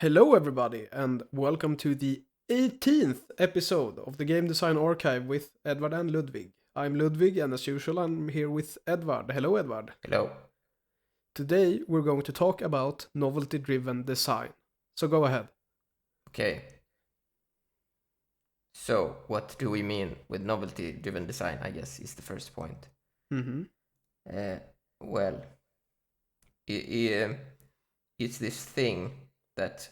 Hello, everybody, and welcome to the 18th episode of the Game Design Archive with Edward and Ludwig. I'm Ludwig, and as usual, I'm here with Edward. Hello, Edward. Hello. Today, we're going to talk about novelty-driven design. So go ahead. Okay. So, what do we mean with novelty-driven design, I guess, is the first point. Mm-hmm. Well, it's this thing that,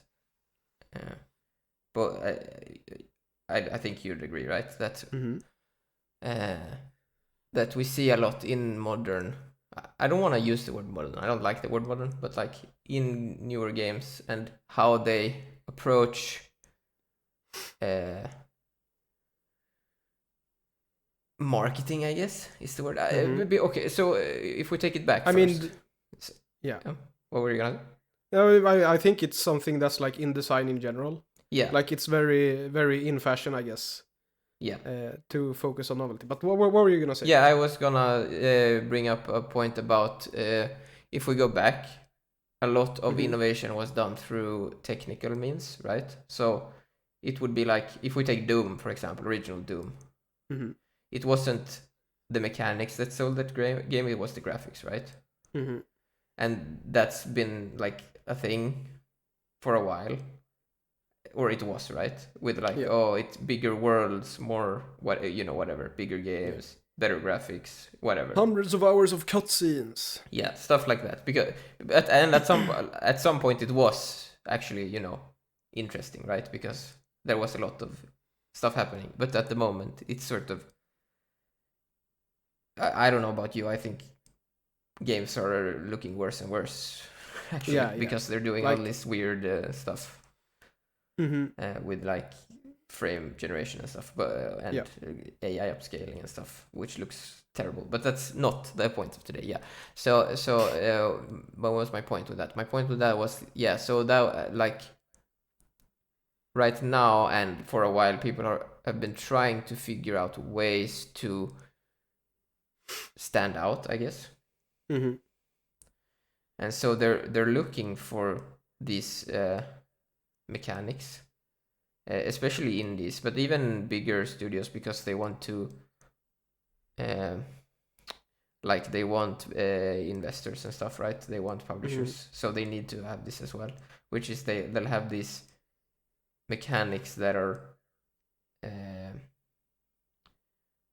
but I think you'd agree, right? That that we see a lot in modern. I don't want to use the word modern. I don't like the word modern, but like in newer games and how they approach marketing, I guess, is the word. Okay, so if we take it back first. Yeah. What were you gonna? I think it's something that's like in design in general. Yeah. Like it's very, very in fashion, I guess. Yeah. To focus on novelty. But what were you gonna say? Yeah, I was gonna bring up a point about if we go back, a lot of innovation was done through technical means, right? So it would be like if we take Doom, for example, original Doom. Mm-hmm. It wasn't the mechanics that sold that game, it was the graphics, right? Mm-hmm. And that's been like a thing for a while, or it was, right? With like, it's bigger worlds, more whatever, bigger games, better graphics, whatever. Hundreds of hours of cutscenes. Yeah, stuff like that. Because at some point it was actually interesting, right? Because there was a lot of stuff happening. But at the moment, it's sort of, I don't know about you. I think games are looking worse and worse, actually, because they're doing all this weird stuff with like frame generation and stuff, and AI upscaling and stuff, which looks terrible. But that's not the point of today. Yeah. So what was my point with that? My point with that was so that like right now and for a while, people have been trying to figure out ways to stand out, I guess. Mm-hmm. And so they're looking for these mechanics, especially indies, but even bigger studios, because they want to, they want investors and stuff, right? They want publishers, so they need to have this as well. Which is they'll have these mechanics that are,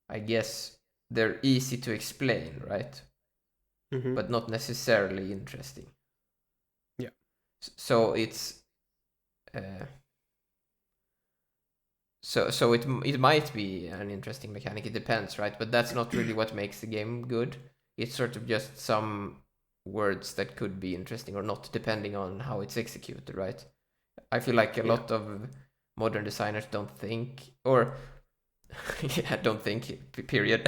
I guess, they're easy to explain, right? But not necessarily interesting. Yeah. So it's so it might be an interesting mechanic. It depends, right? But that's not really what makes the game good. It's sort of just some words that could be interesting or not, depending on how it's executed, right? I feel like a lot of modern designers don't think, or don't think. Period.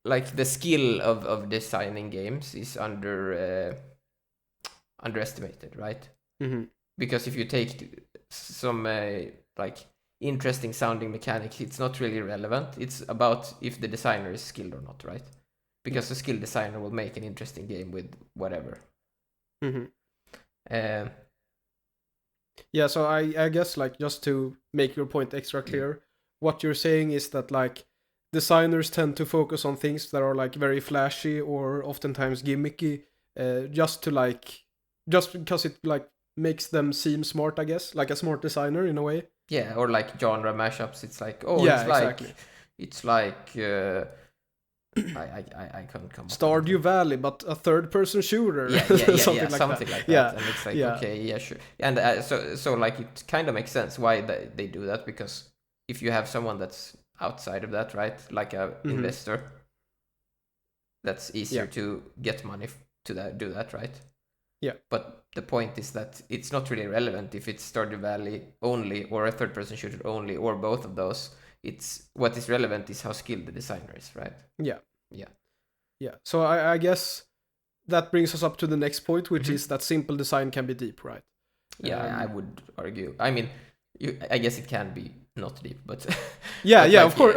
Like the skill of designing games is underestimated, right? Because if you take some like interesting sounding mechanics, it's not really relevant. It's about if the designer is skilled or not, right? Because a skilled designer will make an interesting game with whatever. So I guess, like, just to make your point extra clear, what you're saying is that, like, designers tend to focus on things that are, like, very flashy or oftentimes gimmicky, just because it, like, makes them seem smart, I guess, like a smart designer in a way. Yeah, or like genre mashups. It's like, exactly. It's like I can't come up Stardew Valley, but a third-person shooter. something like that. And it's like, okay, yeah, sure. And so like it kind of makes sense why they do that, because if you have someone that's outside of that, right, like a investor, that's easier to get money to do that, right? Yeah. But the point is that it's not really relevant if it's Stardew Valley only or a third-person shooter only or both of those. It's what is relevant is how skilled the designer is, right? Yeah. So I guess that brings us up to the next point, which is that simple design can be deep, right? Yeah, I would argue. I mean, I guess it can be not deep, but of course.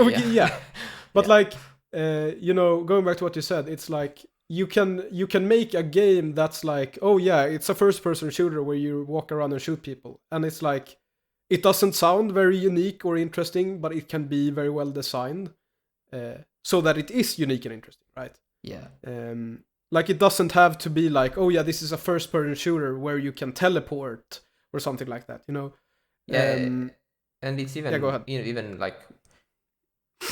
But like, going back to what you said, it's like you can make a game that's like, oh yeah, it's a first person shooter where you walk around and shoot people, and it's like, it doesn't sound very unique or interesting, but it can be very well designed, so that it is unique and interesting, right? Yeah. Like, it doesn't have to be like, oh yeah, this is a first person shooter where you can teleport or something like that, you know? Yeah, and it's even, go ahead. Even like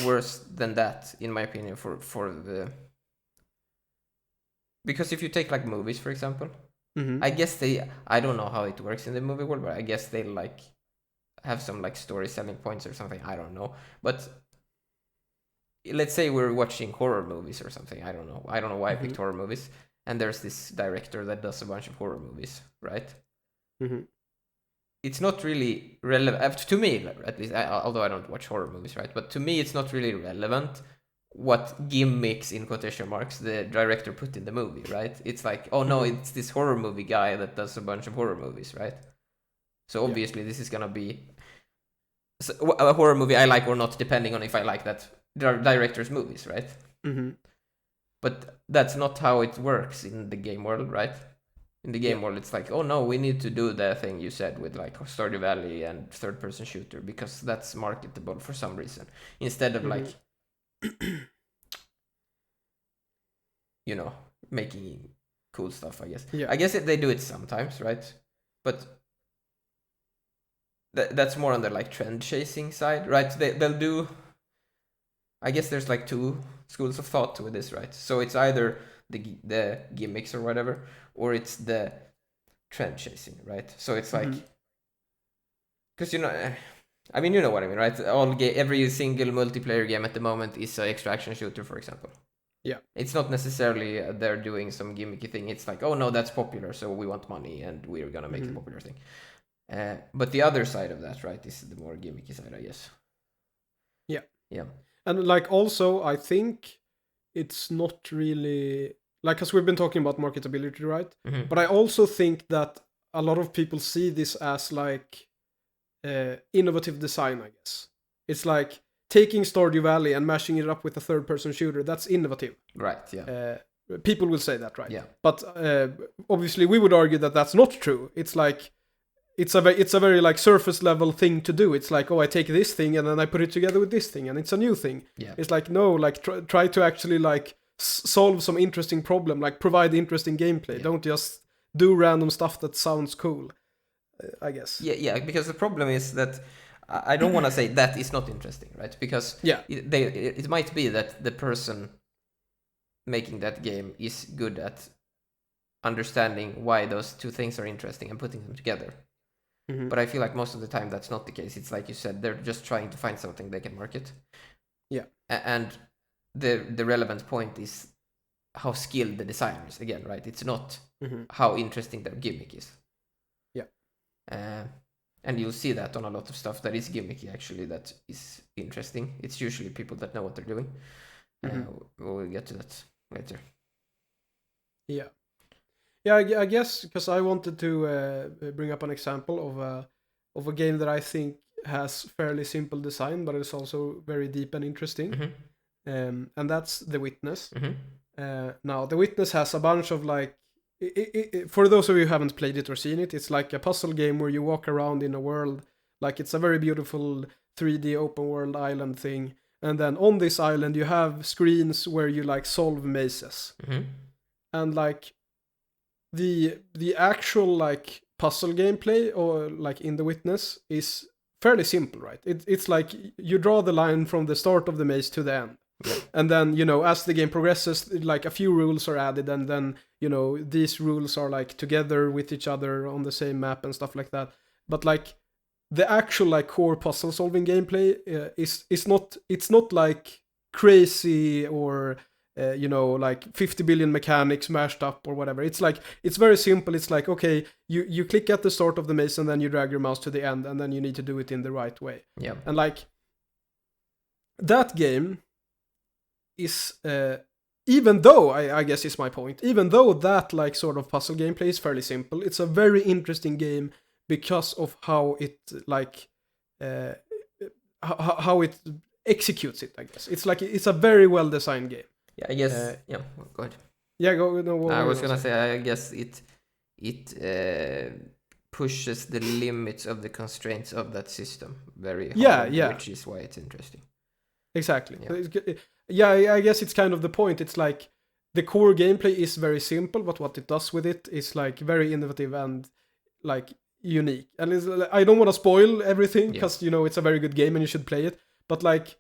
worse than that, in my opinion, for the, because if you take like movies, for example, I guess I don't know how it works in the movie world, but I guess they like have some like story selling points or something. I don't know, but let's say we're watching horror movies or something. I don't know why I picked horror movies. And there's this director that does a bunch of horror movies, right? It's not really relevant to me, at least. Although I don't watch horror movies, right? But to me, it's not really relevant what gimmicks, in quotation marks, the director put in the movie, right? It's like, oh no, it's this horror movie guy that does a bunch of horror movies, right? So obviously this is gonna be a horror movie I like or not, depending on if I like that director's movies, right? But that's not how it works in the game world, right? In the game world, it's like, oh no, we need to do the thing you said with like Stardew Valley and third-person shooter because that's marketable for some reason. Instead of like, you know, making cool stuff, I guess. I guess they do it sometimes, right? But that's more on the like trend chasing side, right? They'll do. I guess there's like two schools of thought with this, right? So it's either the gimmicks or whatever, or it's the trend chasing, right? So it's like, because I mean, you know what I mean, right? Every single multiplayer game at the moment is an extraction shooter, for example. Yeah, it's not necessarily they're doing some gimmicky thing. It's like, oh no, that's popular, so we want money and we're gonna make a popular thing. But the other side of that, right, is the more gimmicky side, I guess. Yeah. And like, also, I think it's not really like, because we've been talking about marketability, right? But I also think that a lot of people see this as like innovative design, I guess. It's like taking Stardew Valley and mashing it up with a third-person shooter. That's innovative. Right, yeah. People will say that, right? Yeah. But obviously we would argue that that's not true. It's like, it's a very like surface level thing to do. It's like, oh, I take this thing and then I put it together with this thing and it's a new thing. Yeah. It's like, no, like try to actually like solve some interesting problem, like provide interesting gameplay. Yeah. Don't just do random stuff that sounds cool, I guess. Yeah, because the problem is that I don't want to say that is not interesting, right? Because it might be that the person making that game is good at understanding why those two things are interesting and putting them together. But I feel like most of the time that's not the case. It's like you said, they're just trying to find something they can market. Yeah. And the relevant point is how skilled the designer is, again, right? It's not how interesting their gimmick is. Yeah. And you'll see that on a lot of stuff that is gimmicky, actually, that is interesting. It's usually people that know what they're doing. We'll get to that later. Yeah. Yeah, I guess because I wanted to bring up an example of a game that I think has fairly simple design, but it's also very deep and interesting. And that's The Witness. Now, The Witness has a bunch of like, for those of you who haven't played it or seen it, it's like a puzzle game where you walk around in a world. Like, it's a very beautiful 3D open world island thing. And then on this island, you have screens where you like solve mazes. And like, the actual like puzzle gameplay or like in The Witness is fairly simple, right? It's like you draw the line from the start of the maze to the end. And then, as the game progresses, like a few rules are added, and then, these rules are like together with each other on the same map and stuff like that. But like the actual like core puzzle solving gameplay is not like crazy or like 50 billion mechanics mashed up or whatever. It's like, it's very simple. It's like, okay, you click at the start of the maze and then you drag your mouse to the end, and then you need to do it in the right way. Yeah. And like that game is even though I guess is my point, even though that like sort of puzzle gameplay is fairly simple, it's a very interesting game because of how it like how it executes it, I guess. It's like, it's a very well designed game. Yeah, I guess. Yeah, go ahead. Yeah, go. No, I was gonna say, I guess it pushes the limits of the constraints of that system very hard, which is why it's interesting. Exactly. I guess it's kind of the point. It's like the core gameplay is very simple, but what it does with it is like very innovative and like unique. And I don't want to spoil everything because it's a very good game and you should play it. But like,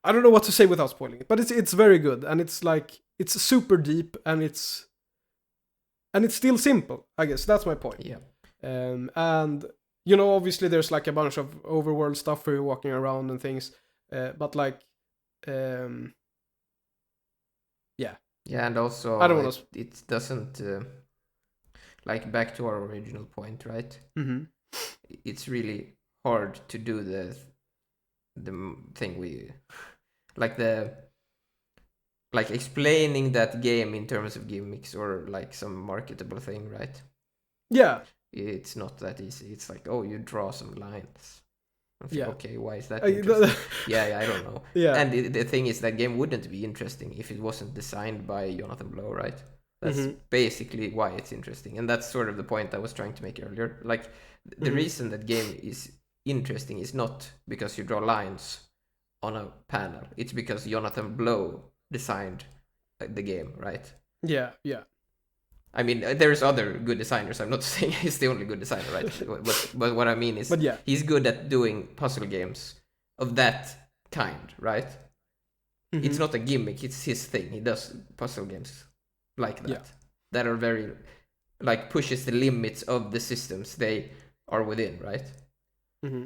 I don't know what to say without spoiling it. But it's very good, and it's like it's super deep, and it's still simple. I guess that's my point. Yeah. And obviously there's like a bunch of overworld stuff where you're walking around and things, but like, yeah, and also I don't want to. It doesn't like, back to our original point, right? Mm-hmm. It's really hard to do the thing we like explaining that game in terms of gimmicks or like some marketable thing, right? Yeah. It's not that easy. It's like, oh, you draw some lines. Yeah. Okay, why is that interesting? I don't know. Yeah. And the thing is, that game wouldn't be interesting if it wasn't designed by Jonathan Blow, right? That's basically why it's interesting. And that's sort of the point I was trying to make earlier. Like, the reason that game is interesting is not because you draw lines on a panel. It's because Jonathan Blow designed the game, right? Yeah. I mean, there's other good designers. I'm not saying he's the only good designer, right? but what I mean is, he's good at doing puzzle games of that kind, right? Mm-hmm. It's not a gimmick. It's his thing. He does puzzle games like that. That are very, like, pushes the limits of the systems they are within, right? Mm-hmm.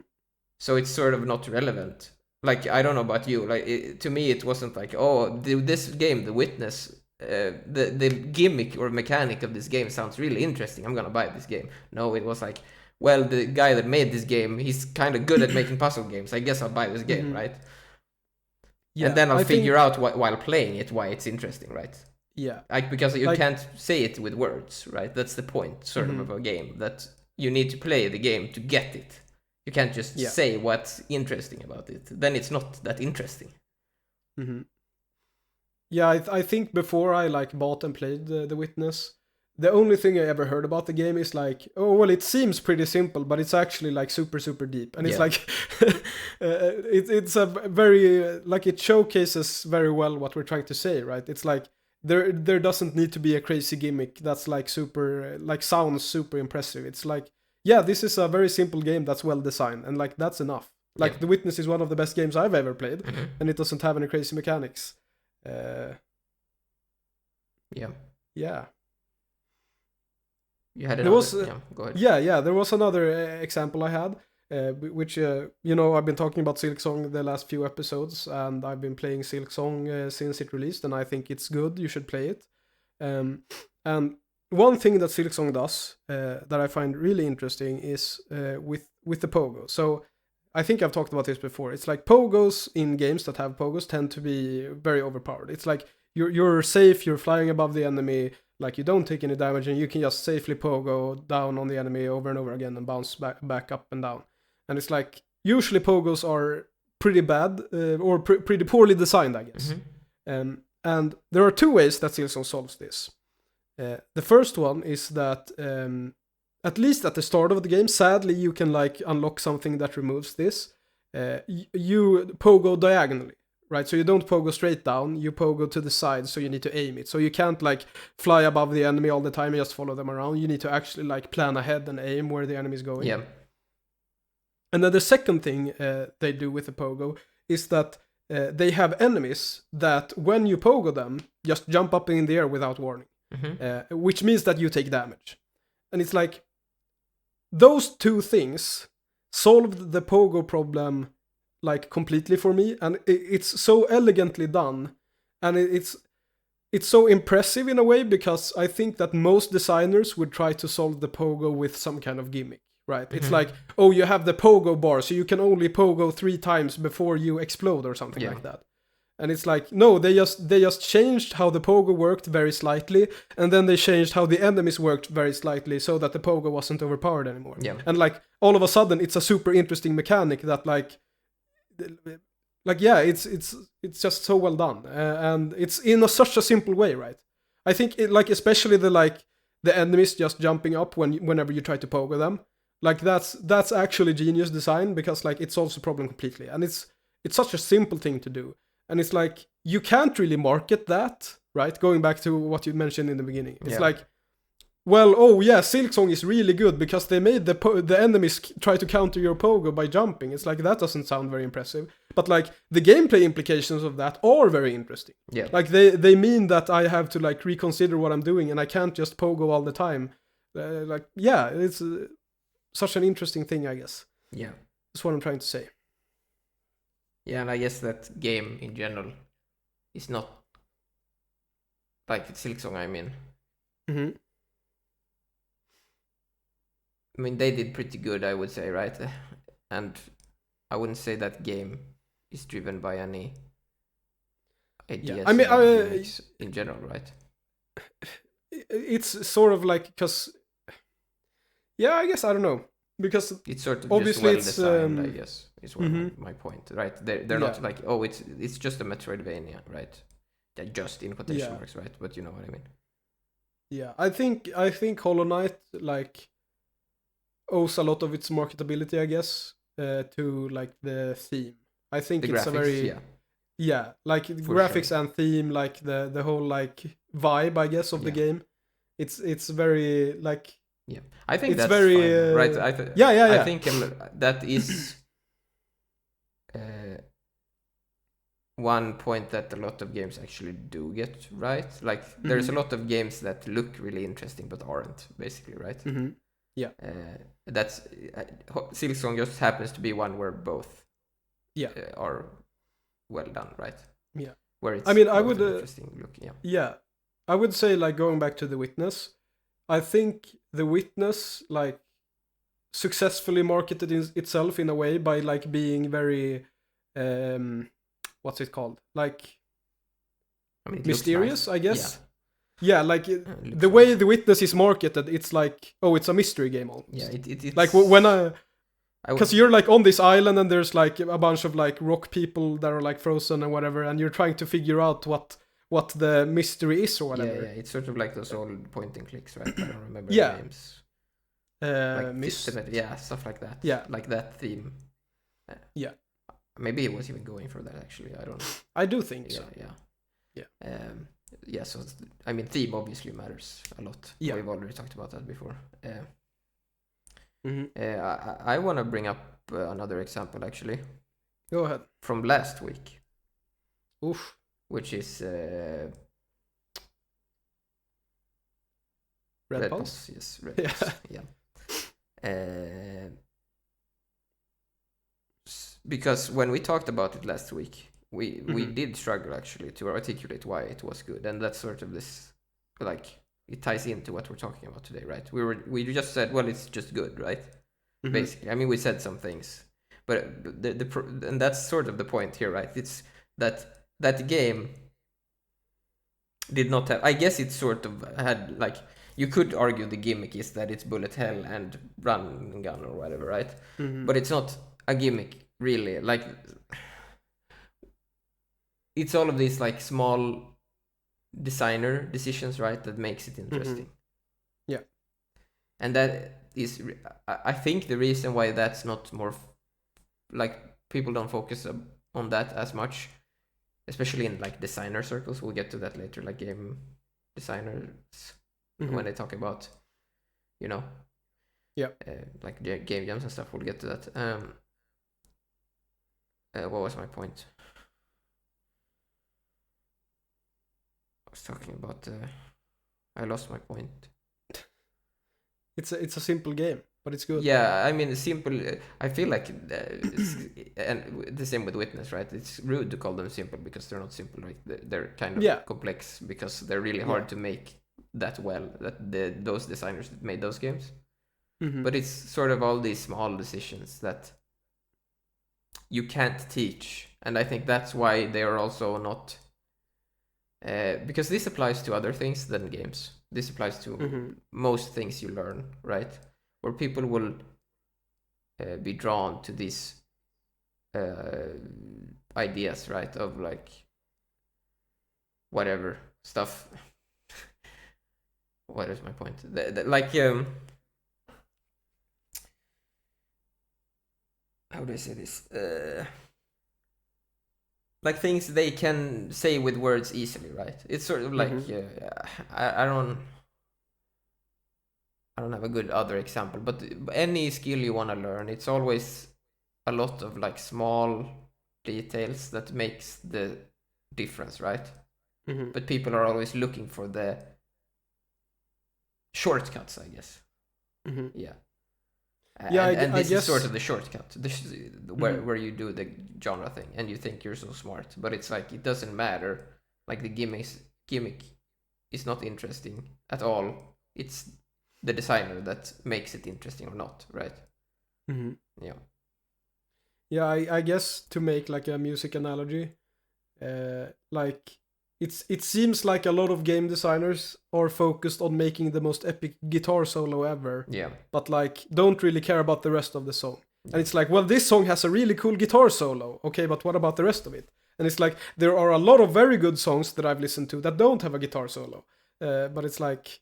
So it's sort of not relevant. Like, I don't know about you. Like, to me, it wasn't like, oh, this game, The Witness, the gimmick or mechanic of this game sounds really interesting. I'm gonna buy this game. No, it was like, well, the guy that made this game, he's kind of good at making puzzle games. I guess I'll buy this game, right? Yeah, and then I'll figure out while playing it why it's interesting, right? Yeah, because you can't say it with words, right? That's the point, sort of a game, that you need to play the game to get it. You can't just say what's interesting about it. Then it's not that interesting. Mm-hmm. Yeah, I think before I like bought and played the Witness, the only thing I ever heard about the game is like, oh, well, it seems pretty simple, but it's actually like super, super deep. And it's like, it's a very, like, it showcases very well what we're trying to say, right? It's like, there doesn't need to be a crazy gimmick that's like super, like, sounds super impressive. It's like, yeah, this is a very simple game that's well designed, and like, that's enough. Like, The Witness is one of the best games I've ever played, and it doesn't have any crazy mechanics. Yeah. You had another, go ahead. Yeah. There was another example I had, which I've been talking about Silksong the last few episodes, and I've been playing Silksong since it released, and I think it's good. You should play it. And one thing that Silksong does that I find really interesting is with the pogo. So I think I've talked about this before. It's like pogos in games that have pogos tend to be very overpowered. It's like you're safe, you're flying above the enemy, like, you don't take any damage, and you can just safely pogo down on the enemy over and over again and bounce back up and down. And it's like, usually pogos are pretty bad or pretty poorly designed, I guess. And there are two ways that Silksong solves this. The first one is that at least at the start of the game, sadly, you can like unlock something that removes this. You pogo diagonally, right? So you don't pogo straight down, you pogo to the side, so you need to aim it. So you can't like fly above the enemy all the time and just follow them around. You need to actually like plan ahead and aim where the enemy is going. Yeah. And then the second thing they do with the pogo is that they have enemies that when you pogo them, just jump up in the air without warning. Which means that you take damage. And it's like, those two things solved the pogo problem like completely for me, and it's so elegantly done, and it's so impressive in a way, because I think that most designers would try to solve the pogo with some kind of gimmick, right? It's like, oh, you have the pogo bar, so you can only pogo 3 times before you explode or something like that. And it's like, no, they just changed how the pogo worked very slightly, and then they changed how the enemies worked very slightly, so that the pogo wasn't overpowered anymore. And like, all of a sudden, it's a super interesting mechanic that like yeah, it's just so well done, and it's in such a simple way, right? I think like especially the enemies just jumping up whenever you try to pogo them, like that's actually genius design, because like it solves the problem completely, and it's such a simple thing to do, and it's like you can't really market that, right? Going back to what you mentioned in the beginning, it's like, well, oh yeah, Silksong is really good because they made the enemies try to counter your pogo by jumping. It's like that doesn't sound very impressive, but like the gameplay implications of that are very interesting. Yeah, like they mean that I have to like reconsider what I'm doing, and I can't just pogo all the time. Like yeah, it's such an interesting thing, I guess. Yeah, that's what I'm trying to say. Yeah, and I guess that game in general is not like Silksong. I mean. Mm-hmm. I mean, they did pretty good, I would say, right? And I wouldn't say that game is driven by any ideas. I mean, in general, right? It's sort of like, because, yeah, I guess I don't know, because it's sort of obviously just well designed. I guess is what my point, right? They're not like, oh, it's just a Metroidvania, right? They're just in quotation marks, right? But you know what I mean. Yeah, I think Hollow Knight like owes a lot of its marketability, I guess, to like the theme. I think the it's graphics, a very like graphics and theme, like the whole like vibe, I guess, of the game. It's very like I think it's that's very fine, right? I think that is one point that a lot of games actually do get right. Like there's a lot of games that look really interesting but aren't, basically, right? Yeah. That's Silksong just happens to be one where both are well done, right? Yeah. Where it's, I mean, I would interesting look. I would say, like, going back to The Witness, I think The Witness like successfully marketed itself in a way by like being very what's it called, like, I mean, mysterious, nice. I guess. Yeah, like the way The Witness is marketed, it's like, oh, it's a mystery game almost. Yeah, it's like when because you're like on this island and there's like a bunch of like rock people that are like frozen and whatever, and you're trying to figure out what the mystery is or whatever. Yeah, it's sort of like those old point and clicks, right? I don't remember the names. Like stuff like that. Yeah, like that theme. Maybe it was even going for that, actually. I don't know. I do think so. So I mean, theme obviously matters a lot. We've already talked about that before. I want to bring up another example, actually. Go ahead. From last week. Oof. Which is Red Pulse? Yes, Red Pulse. Yeah. Because when we talked about it last week, we did struggle, actually, to articulate why it was good, and that's sort of this, like, it ties into what we're talking about today, right? We just said, well, it's just good, right? Basically, I mean, we said some things, but and that's sort of the point here, right? It's that game did not have, I guess it sort of had, like, you could argue the gimmick is that it's bullet hell and run and gun or whatever, right? But it's not a gimmick, really. Like, it's all of these like small designer decisions, right, that makes it interesting. Yeah. And that is, I think, the reason why that's not more like people don't focus on that as much, especially in like designer circles. We'll get to that later, like game designers when they talk about, you know, like game jams and stuff. We'll get to that. What was my point? I was talking about. I lost my point. It's a simple game, but it's good. Yeah, I mean, simple. I feel like, and the same with Witness, right? It's rude to call them simple because they're not simple, right? They're kind of complex because they're really hard to make that well. That those designers that made those games, but it's sort of all these small decisions that you can't teach, and I think that's why they are also not. Because this applies to other things than games. This applies to most things you learn, right? Where people will be drawn to these ideas, right? Of like whatever stuff. What is my point? Like how do I say this? Like things they can say with words easily, right? It's sort of like I don't have a good other example, but any skill you want to learn, it's always a lot of like small details that makes the difference, right? But people are always looking for the shortcuts, I guess. Yeah. And this is sort of the shortcut. This is where you do the genre thing, and you think you're so smart, but it's like it doesn't matter. Like the gimmick is not interesting at all. It's the designer that makes it interesting or not, right? Yeah. Yeah, I guess to make like a music analogy, like it seems like a lot of game designers are focused on making the most epic guitar solo ever. Yeah. But like don't really care about the rest of the song. Yeah. And it's like, well, this song has a really cool guitar solo. Okay, but what about the rest of it? And it's like there are a lot of very good songs that I've listened to that don't have a guitar solo. But it's like,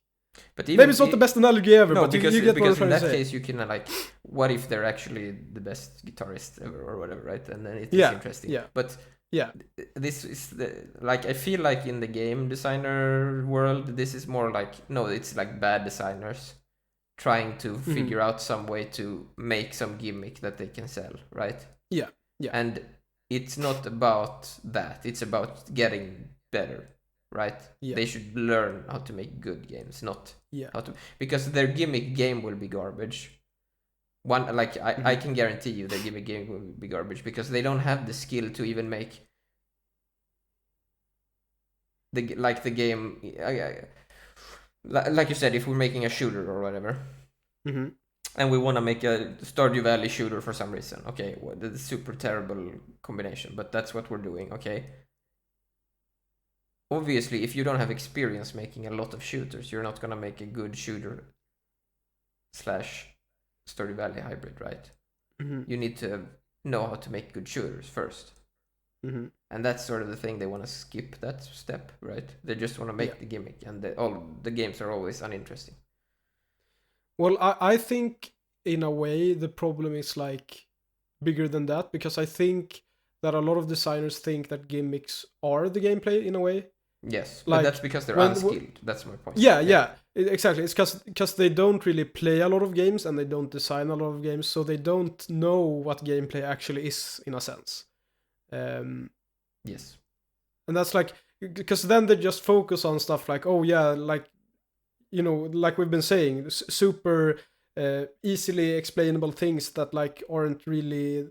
but maybe it's not the best analogy ever. No, but because you get because what I'm in that trying to say. case you can like, what if they're actually the best guitarist ever or whatever, right? And then it is interesting. Yeah. But yeah, this is like I feel like in the game designer world, this is more like it's like bad designers trying to figure out some way to make some gimmick that they can sell, right? Yeah. And it's not about that. It's about getting better, right? Yeah. They should learn how to make good games, not how to, because their gimmick game will be garbage. I can guarantee you their gimmick game will be garbage because they don't have the skill to even make the game. Like you said, if we're making a shooter or whatever, and we want to make a Stardew Valley shooter for some reason, okay, well, that's a super terrible combination, but that's what we're doing, okay? Obviously, if you don't have experience making a lot of shooters, you're not gonna make a good shooter / Stardew Valley hybrid, right? You need to know how to make good shooters first. And that's sort of the thing. They want to skip that step, right? They just want to make the gimmick, and all the games are always uninteresting. Well, I think in a way the problem is like bigger than that, because I think that a lot of designers think that gimmicks are the gameplay in a way. Yes, like, but that's because they're unskilled. That's my point. Yeah, exactly. It's because they don't really play a lot of games and they don't design a lot of games, so they don't know what gameplay actually is in a sense. Yes. And that's like, because then they just focus on stuff like, oh yeah, like, like we've been saying, super easily explainable things that like aren't really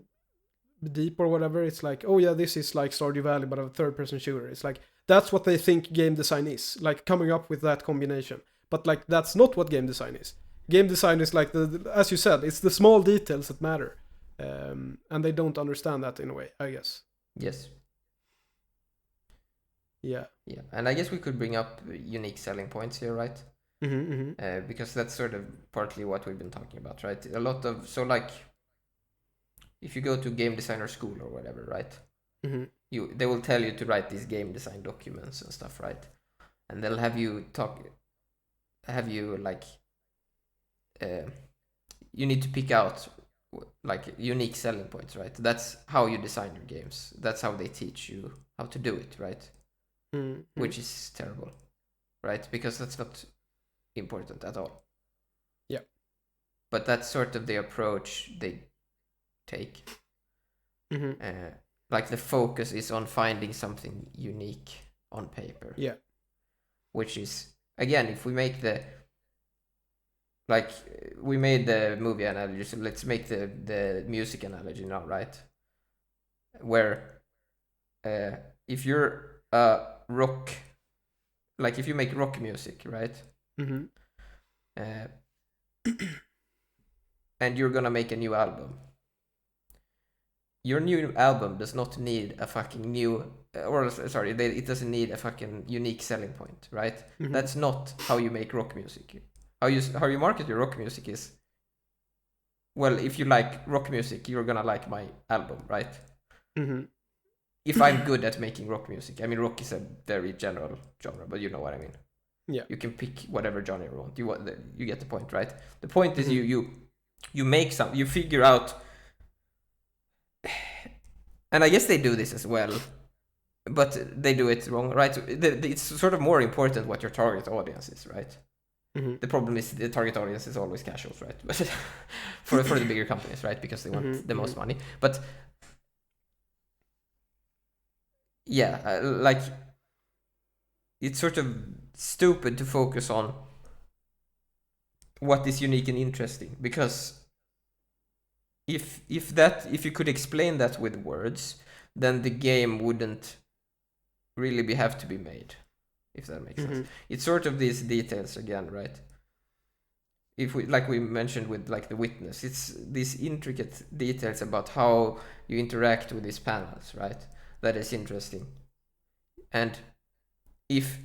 deep or whatever. It's like, oh yeah, this is like Stardew Valley but a third-person shooter. It's like that's what they think game design is, like coming up with that combination. But like that's not what game design is. Game design is like as you said, it's the small details that matter, and they don't understand that in a way, I guess. Yes. Yeah, and I guess we could bring up unique selling points here, right? Because that's sort of partly what we've been talking about, right? A lot of, so like if you go to game designer school or whatever, right? They will tell you to write these game design documents and stuff, right? And they'll have you you need to pick out like unique selling points, right? That's how you design your games. That's how they teach you how to do it, right? Which is terrible, right? Because that's not important at all. Yeah. But that's sort of the approach they take. Like the focus is on finding something unique on paper. Yeah. Which is, again, if we make we made the movie analogy, so let's make the music analogy now, right? Where if you're rock, like if you make rock music, right? And you're gonna make a new album. Your new album does not need a fucking new, it doesn't need a fucking unique selling point, right? That's not how you make rock music. How you market your rock music is, well, if you like rock music, you're gonna like my album, right? if I'm good at making rock music, I mean, rock is a very general genre, but you know what I mean. Yeah. You can pick whatever genre you want. You get the point, right? The point is you make some, you figure out, and I guess they do this as well, but they do it wrong, right? It's sort of more important what your target audience is, right? The problem is the target audience is always casuals, right? for the bigger companies, right? Because they want the most money. But yeah, like it's sort of stupid to focus on what is unique and interesting, because if you could explain that with words, then the game wouldn't really have to be made, if that makes sense. It's sort of these details again, right? If we, like we mentioned with like the witness, it's these intricate details about how you interact with these panels, right? That is interesting. And if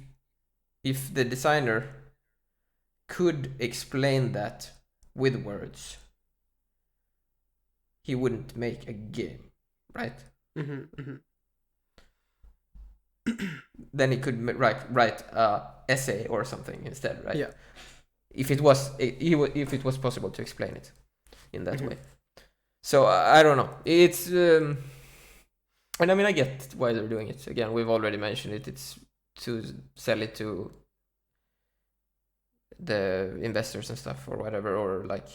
the designer could explain that with words, he wouldn't make a game, right? Then he could write a essay or something instead, right? Yeah. If it was possible to explain it in that way. So I don't know. It's and I mean, I get why they're doing it. Again, we've already mentioned it. It's to sell it to the investors and stuff or whatever, or like,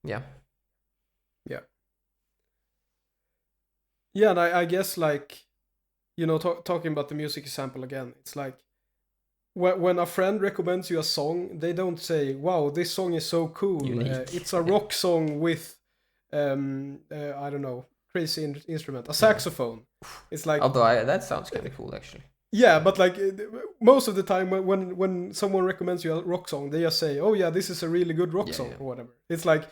yeah. And I guess, like, you know, talking about the music example again, it's like when a friend recommends you a song, they don't say, wow, this song is so cool. It's a rock song with, I don't know, crazy instrument, a saxophone. It's like... Although that sounds kind of cool, actually. Yeah, but like most of the time when someone recommends you a rock song, they just say, oh yeah, this is a really good rock song or whatever. It's like,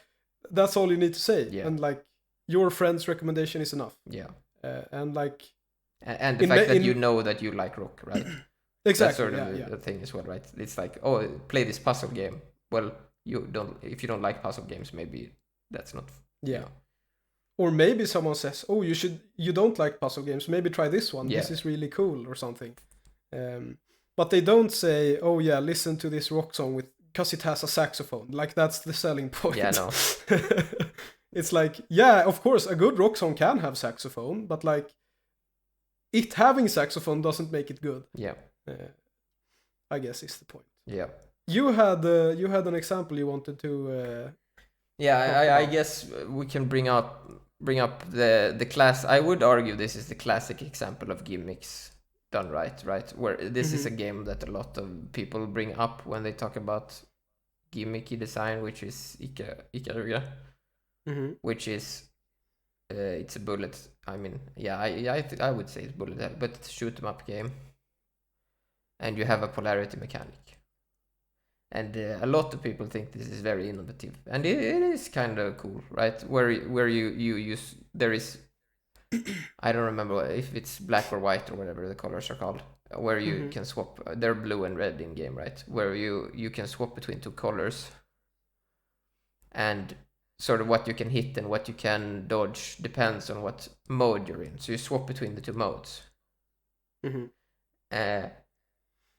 that's all you need to say. Yeah. And like, your friend's recommendation is enough. Yeah. And like... And the fact that you know that you like rock, right? Exactly. That's sort of the thing as well, right? It's like, oh, play this puzzle game. Well, if you don't like puzzle games, maybe that's not... Yeah. You know. Or maybe someone says, oh, you don't like puzzle games, maybe try this one. Yeah. This is really cool or something. But they don't say, oh yeah, listen to this rock song because it has a saxophone. Like, that's the selling point. Yeah, no. It's like, yeah, of course, a good rock song can have saxophone, but like, it having saxophone doesn't make it good. Yeah. I guess is the point. Yeah. You had an example you wanted to... I guess we can bring up the class. I would argue this is the classic example of gimmicks done right? Where this is a game that a lot of people bring up when they talk about gimmicky design, which is Ikaruga, which is it's a bullet. I mean, I would say it's bullet hell, but it's a shoot 'em up game, and you have a polarity mechanic. And a lot of people think this is very innovative, and it is kind of cool, right? Where you use, there is, I don't remember if it's black or white or whatever the colors are called, where you can swap. They're blue and red in game, right? Where you can swap between two colors, and sort of what you can hit and what you can dodge depends on what mode you're in. So you swap between the two modes.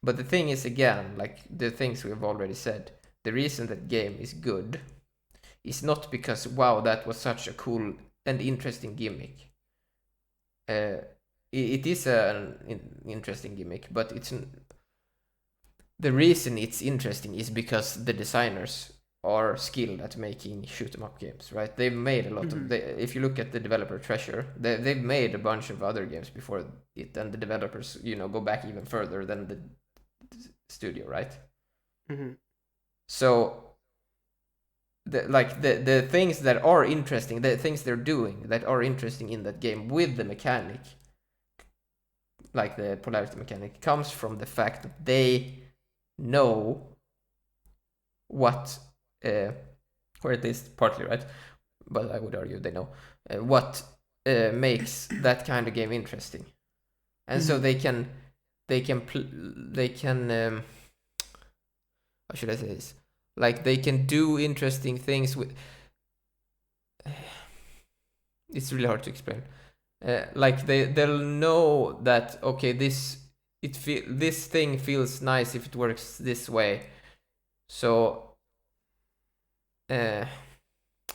But the thing is, again, like the things we've already said, the reason that game is good is not because, wow, that was such a cool and interesting gimmick. It is an interesting gimmick, but the reason it's interesting is because the designers are skilled at making shoot 'em up games, right? They've made a lot of... if you look at the developer Treasure, they've made a bunch of other games before it, and the developers, go back even further than the studio, right? So the things that are interesting, the things they're doing that are interesting in that game with the mechanic, like the polarity mechanic, comes from the fact that they know what, or at least partly, right? But I would argue they know what makes that kind of game interesting, and so they can how should I say this? Like, they can do interesting things with... It's really hard to explain. Like they'll know that, okay, this thing feels nice if it works this way. So yeah,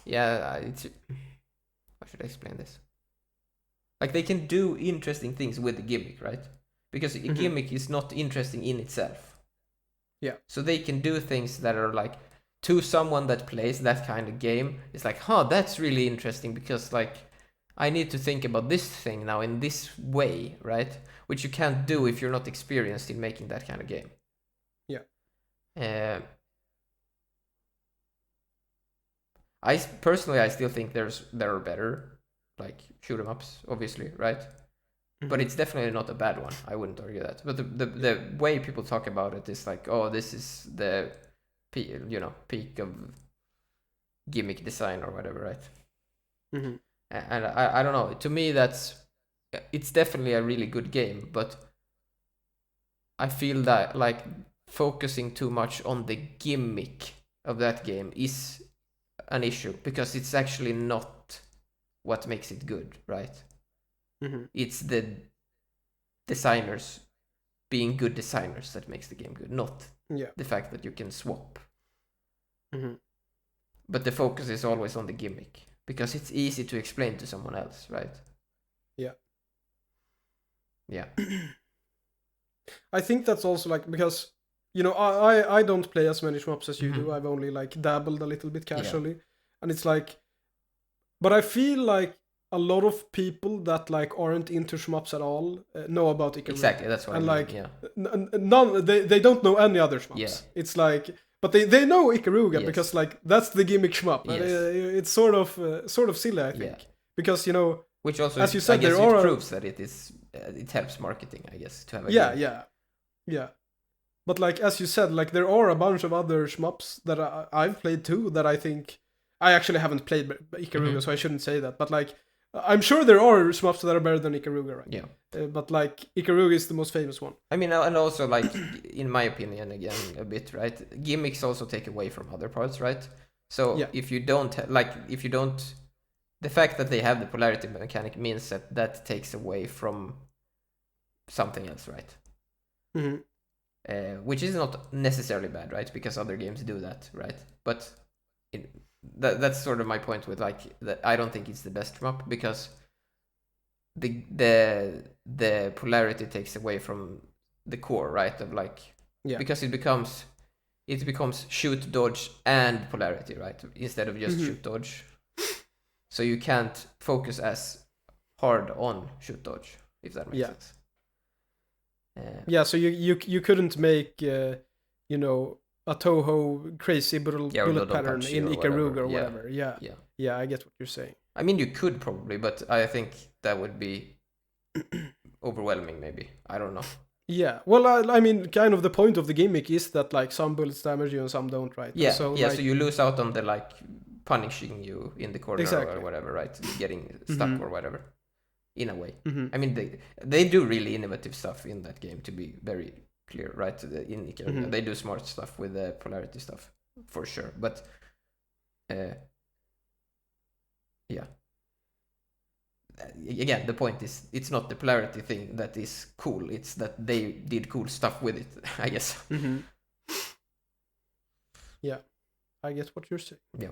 how should I explain this? Like they can do interesting things with the gimmick, right? Because a gimmick is not interesting in itself. Yeah. So they can do things that are like, to someone that plays that kind of game, it's like, that's really interesting because like I need to think about this thing now in this way, right? Which you can't do if you're not experienced in making that kind of game. Yeah. I still think there are better like shoot 'em ups, obviously, right? But it's definitely not a bad one. I wouldn't argue that. But the way people talk about it is like, oh, this is the peak of gimmick design or whatever, right? And I don't know. To me, it's definitely a really good game, but I feel that like focusing too much on the gimmick of that game is an issue because it's actually not what makes it good, right? It's the designers being good designers that makes the game good, not the fact that you can swap. But the focus is always on the gimmick because it's easy to explain to someone else, right? Yeah. I think that's also like because I don't play as many shmups as you do. I've only like dabbled a little bit casually, and it's like, but I feel like a lot of people that like aren't into shmups at all know about Ikaruga. Exactly, that's what and I mean. None they don't know any other shmups. Yeah. It's like, but they know Ikaruga because like that's the gimmick shmup. Yes. It's sort of silly, I think, because which also, as you said, I guess there it are proves that it helps marketing, I guess, to have a game. Yeah. But like as you said, like there are a bunch of other shmups that I've played too that I think I actually haven't played Ikaruga, so I shouldn't say that. But like I'm sure there are shmups that are better than Ikaruga, right? Yeah. But like Ikaruga is the most famous one. I mean, and also like in my opinion, again a bit, right? Gimmicks also take away from other parts, right? So if you don't the fact that they have the polarity mechanic means that takes away from something else, right? Which is not necessarily bad, right? Because other games do that, right? But that's sort of my point with like that. I don't think it's the best shmup because the polarity takes away from the core, right? Of like, because it becomes shoot, dodge, and polarity, right? Instead of just shoot, dodge. So you can't focus as hard on shoot, dodge, if that makes sense. So you couldn't make a Toho crazy bullet pattern in Ikaruga or whatever. Yeah, I get what you're saying. I mean, you could probably, but I think that would be overwhelming. Maybe, I don't know. Yeah, well, I mean, kind of the point of the gimmick is that like some bullets damage you and some don't, right? Yeah, so you lose out on the like punishing you in the corner or whatever, right? Getting stuck or whatever. In a way. I mean, they do really innovative stuff in that game, to be very clear, right? In Ikaruga, they do smart stuff with the polarity stuff, for sure. But, again, the point is, it's not the polarity thing that is cool. It's that they did cool stuff with it, I guess. Yeah, I get what you're saying. Yeah.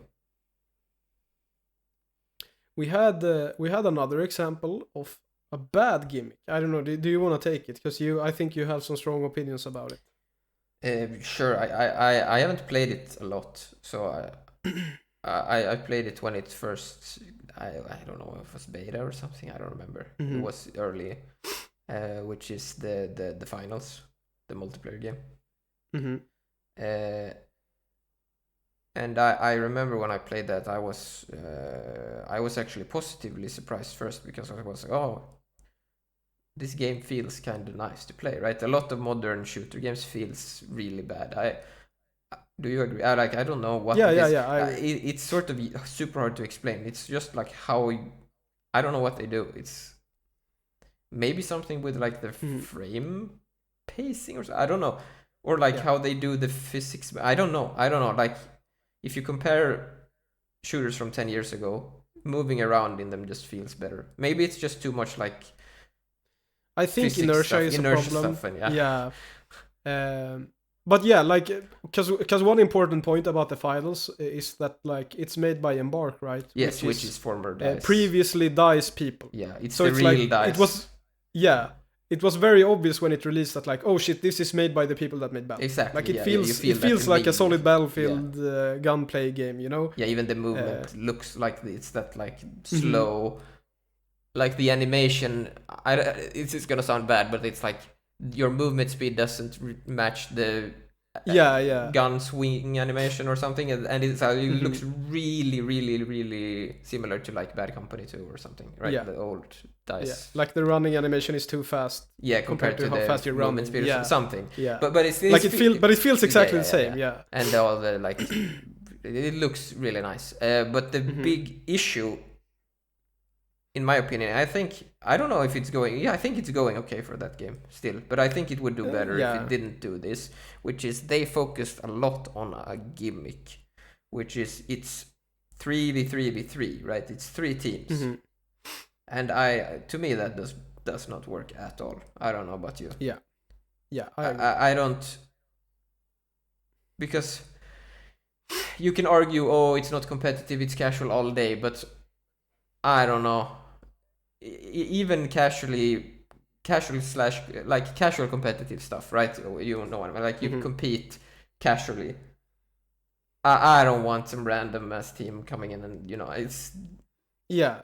We had another example of a bad gimmick. I don't know. Do you want to take it? Because I think you have some strong opinions about it. Sure. I haven't played it a lot, so I played it when it first. I don't know if it was beta or something. I don't remember. It was early, which is the finals, the multiplayer game. And I remember when I played that, I was actually positively surprised first because I was like, oh, this game feels kind of nice to play, right? A lot of modern shooter games feels really bad. Do you agree? I don't know what it is. It's sort of super hard to explain. It's just like I don't know what they do. It's maybe something with like the frame pacing or I don't know. Or like how they do the physics. I don't know. Like, if you compare shooters from 10 years ago moving around in them just feels better. Maybe it's just too much like. I think inertia is a problem. Stuff and, but yeah, like because one important point about the finals is that like it's made by Embark, right? Yes, which is former DICE. Previously DICE people. Yeah, it's so the real like, DICE. It was very obvious when it released that like, oh shit, this is made by the people that made Battlefield. Exactly. Like it feels like a solid Battlefield gunplay game, you know? Yeah, even the movement looks like it's that like slow, like the animation. It's just gonna sound bad, but it's like your movement speed doesn't match the gun swing animation or something, and it looks really, really, really similar to like Bad Company 2 or something, right? The old DICE. Yeah, like the running animation is too fast. Yeah, compared to how fast you're running. Speed or something. Yeah, but it feels exactly the same. Yeah, and all the like, it looks really nice. But the big issue, in my opinion, I don't know if it's going. Yeah, I think it's going okay for that game still, but I think it would do better if it didn't do this. Which is they focused a lot on a gimmick, which is it's 3v3v3, right? It's 3 teams, and to me that does not work at all. I don't know about you. Yeah. I don't, because you can argue, oh, it's not competitive, it's casual all day, but I don't know. Even casual competitive stuff, right? You know what I mean? Like you compete casually. I don't want some random ass team coming in and it's because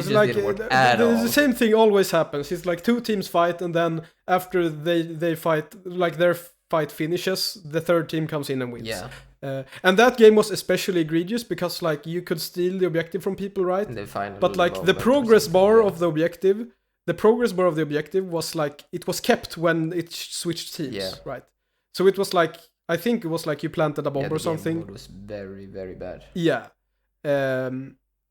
like the same thing always happens. It's like two teams fight, and then after they fight, like their fight finishes, the third team comes in and wins. And that game was especially egregious because like you could steal the objective from people, right? But like the progress bar of the objective was like it was kept when it switched teams, right? So it was like, I think it was like you planted a bomb or something. It was very, very bad.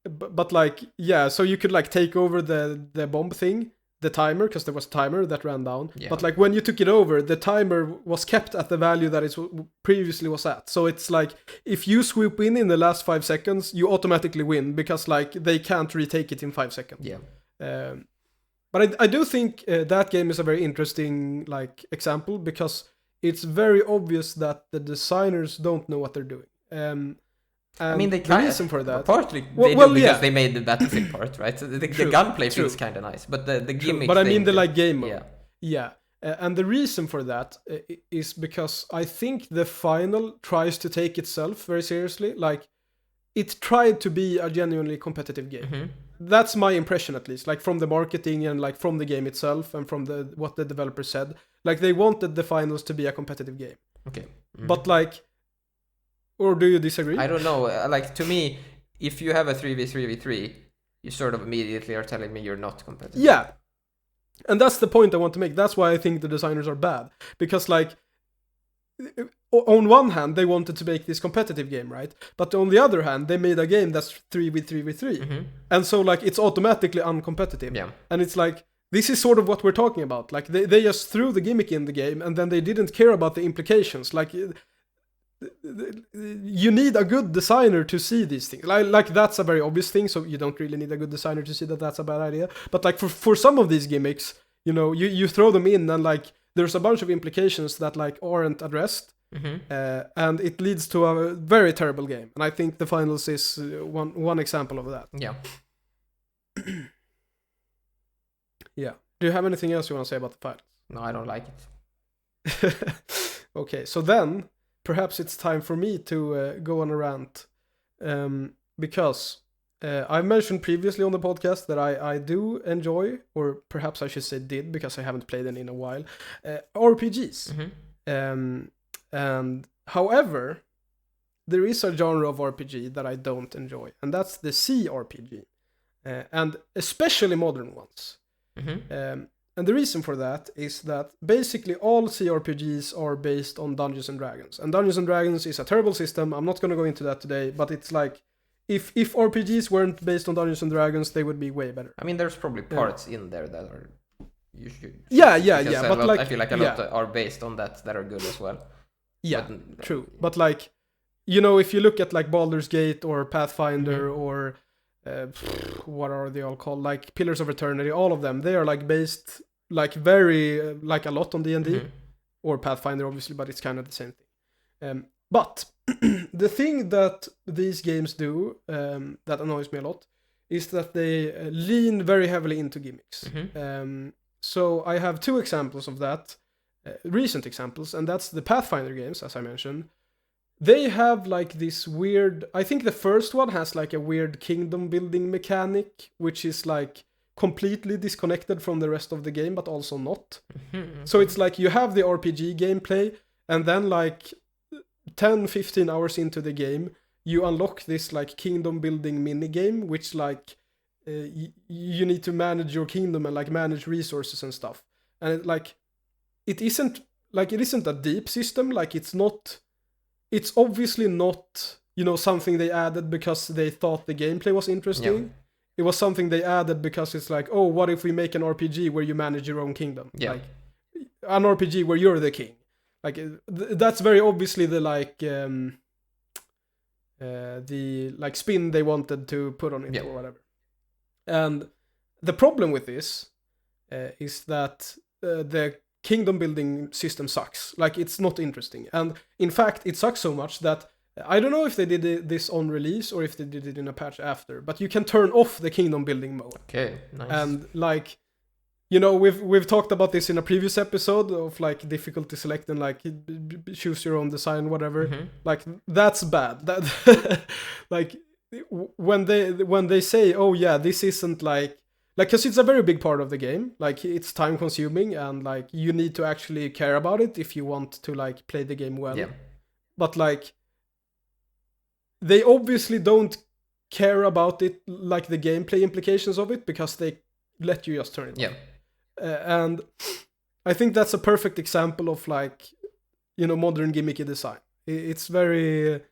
But like so you could like take over the bomb thing, the timer, because there was a timer that ran down. But like when you took it over, the timer was kept at the value that it previously was at. So it's like if you swoop in the last 5 seconds, you automatically win because like they can't retake it in 5 seconds. But I do think that game is a very interesting like example because it's very obvious that the designers don't know what they're doing. I mean, the reason for that partly they do because they made the Battlefield part, right? So the gunplay feels kind of nice, but the gimmick. But I mean the like game mode. And the reason for that is because I think the final tries to take itself very seriously. Like it tried to be a genuinely competitive game. That's my impression, at least. Like from the marketing and like from the game itself and from what the developer said. Like they wanted the finals to be a competitive game. Okay. But like. Or do you disagree? I don't know. Like, to me, if you have a 3v3v3, you sort of immediately are telling me you're not competitive. Yeah. And that's the point I want to make. That's why I think the designers are bad. Because, like, on one hand, they wanted to make this competitive game, right? But on the other hand, they made a game that's 3v3v3. And so, like, it's automatically uncompetitive. Yeah. And it's like, this is sort of what we're talking about. Like, they just threw the gimmick in the game, and then they didn't care about the implications. Like... You need a good designer to see these things. Like that's a very obvious thing, so you don't really need a good designer to see that that's a bad idea. But like for some of these gimmicks, you throw them in and like there's a bunch of implications that like aren't addressed, and it leads to a very terrible game. And I think the finals is one example of that. Yeah. Do you have anything else you want to say about the finals? No, I don't like it. Okay, so then. Perhaps it's time for me to go on a rant, because I've mentioned previously on the podcast that I do enjoy, or perhaps I should say did, because I haven't played any in a while, RPGs. And however, there is a genre of RPG that I don't enjoy, and that's the CRPG, and especially modern ones. And the reason for that is that basically all CRPGs are based on Dungeons and Dragons. And Dungeons and Dragons is a terrible system. I'm not going to go into that today, but it's like, if RPGs weren't based on Dungeons and Dragons, they would be way better. I mean, there's probably parts in there that are... But I feel like a lot are based on that are good as well. Yeah, true. But like, you know, if you look at like Baldur's Gate or Pathfinder or what are they all called, like Pillars of Eternity, all of them, they are like based like very like a lot on D&D or Pathfinder obviously, but it's kind of the same thing. But the thing that these games do that annoys me a lot is that they lean very heavily into gimmicks. So I have 2 examples of that, recent examples, and that's the Pathfinder games, as I mentioned. They have like this weird, I think the first one has like a weird kingdom building mechanic, which is like completely disconnected from the rest of the game, but also not. So it's like you have the RPG gameplay, and then like 10-15 hours into the game, you unlock this like kingdom building mini game, which like you need to manage your kingdom and like manage resources and stuff. And it isn't a deep system. Like it's obviously not, you know, something they added because they thought the gameplay was interesting. Yeah. It was something they added because it's like, oh, what if we make an RPG where you manage your own kingdom? Yeah. Like an RPG where you're the king. Like that's very obviously the like spin they wanted to put on it or whatever. And the problem with this is that the kingdom building system sucks. Like it's not interesting. And in fact, it sucks so much that I don't know if they did this on release or if they did it in a patch after, but you can turn off the kingdom building mode. Okay, nice. And like, you know, we've talked about this in a previous episode of like difficulty select and like choose your own design, whatever. Like that's bad. That like when they say, oh yeah, this isn't like because it's a very big part of the game. Like it's time consuming and like you need to actually care about it if you want to like play the game well. Yeah. But like they obviously don't care about it, like the gameplay implications of it, because they let you just turn it on. And I think that's a perfect example of like, you know, modern gimmicky design. It's very...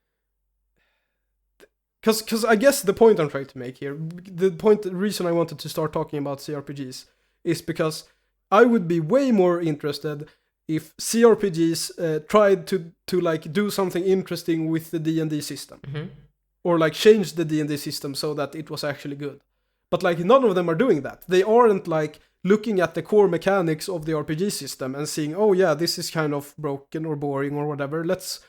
Because I guess the point I'm trying to make here, the reason I wanted to start talking about CRPGs is because I would be way more interested if CRPGs tried to like do something interesting with the D&D system. Or like change the D&D system so that it was actually good. But like none of them are doing that. They aren't like looking at the core mechanics of the RPG system and seeing, oh yeah, this is kind of broken or boring or whatever. Let's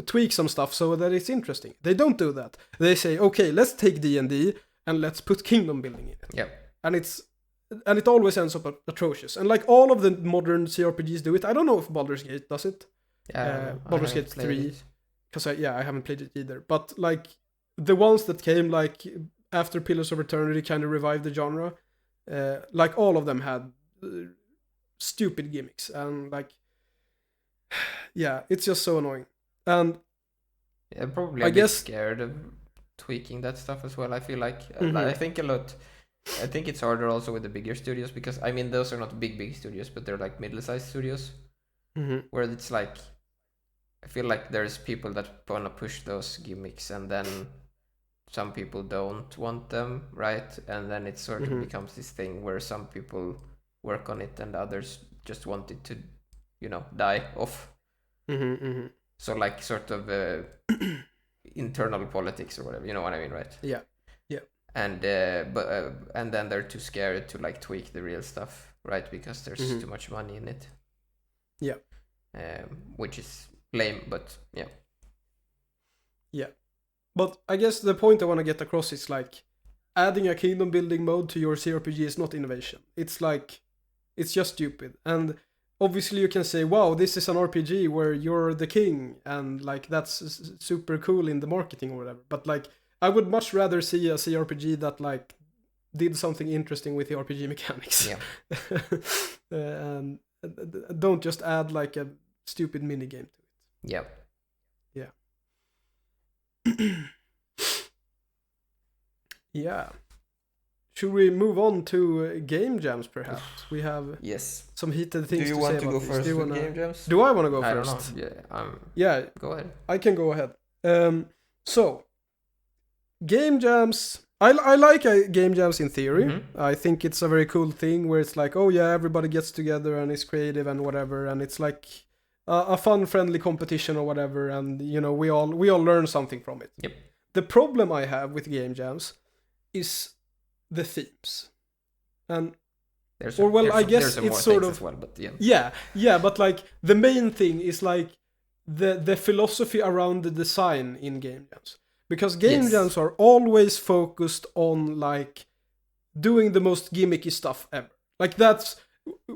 tweak some stuff so that it's interesting. They don't do that. They say, okay, let's take D&D and let's put kingdom building in it. Yeah. And it always ends up atrocious. And like all of the modern CRPGs do it. I don't know if Baldur's Gate does it. Yeah, Baldur's Gate 3. Because I haven't played it either. But like the ones that came like after Pillars of Eternity kind of revived the genre, like all of them had stupid gimmicks. And like, yeah, it's just so annoying. And yeah, probably I guess scared of tweaking that stuff as well. I feel like I think it's harder also with the bigger studios, because I mean those are not big studios, but they're like middle-sized studios, where it's like I feel like there's people that want to push those gimmicks, and then some people don't want them, right? And then it sort of becomes this thing where some people work on it and others just want it to, you know, die off. So like sort of internal politics or whatever, you know what I mean, right? Yeah. And and then they're too scared to like tweak the real stuff, right? Because there's too much money in it. Yeah. Which is lame, but yeah. But I guess the point I want to get across is like adding a kingdom building mode to your CRPG is not innovation. It's like it's just stupid. And obviously you can say, wow, this is an RPG where you're the king, and like that's super cool in the marketing or whatever. But like I would much rather see a CRPG that like did something interesting with the RPG mechanics. Yeah. And don't just add like a stupid minigame to it. Yeah. Yeah. Should we move on to game jams perhaps? We have some heated things to say. Do you want to go first with game jams? Do I want to go first? I don't know. Yeah. Go ahead. I can go ahead. So game jams, I like game jams in theory. I think it's a very cool thing where it's like, oh yeah, everybody gets together and is creative and whatever, and it's like a fun, friendly competition or whatever, and we all learn something from it. Yep. The problem I have with game jams is the themes, and I guess it's sort of as well, but yeah, but like the main thing is like the philosophy around the design in game jams, because game jams are always focused on like doing the most gimmicky stuff ever. Like that's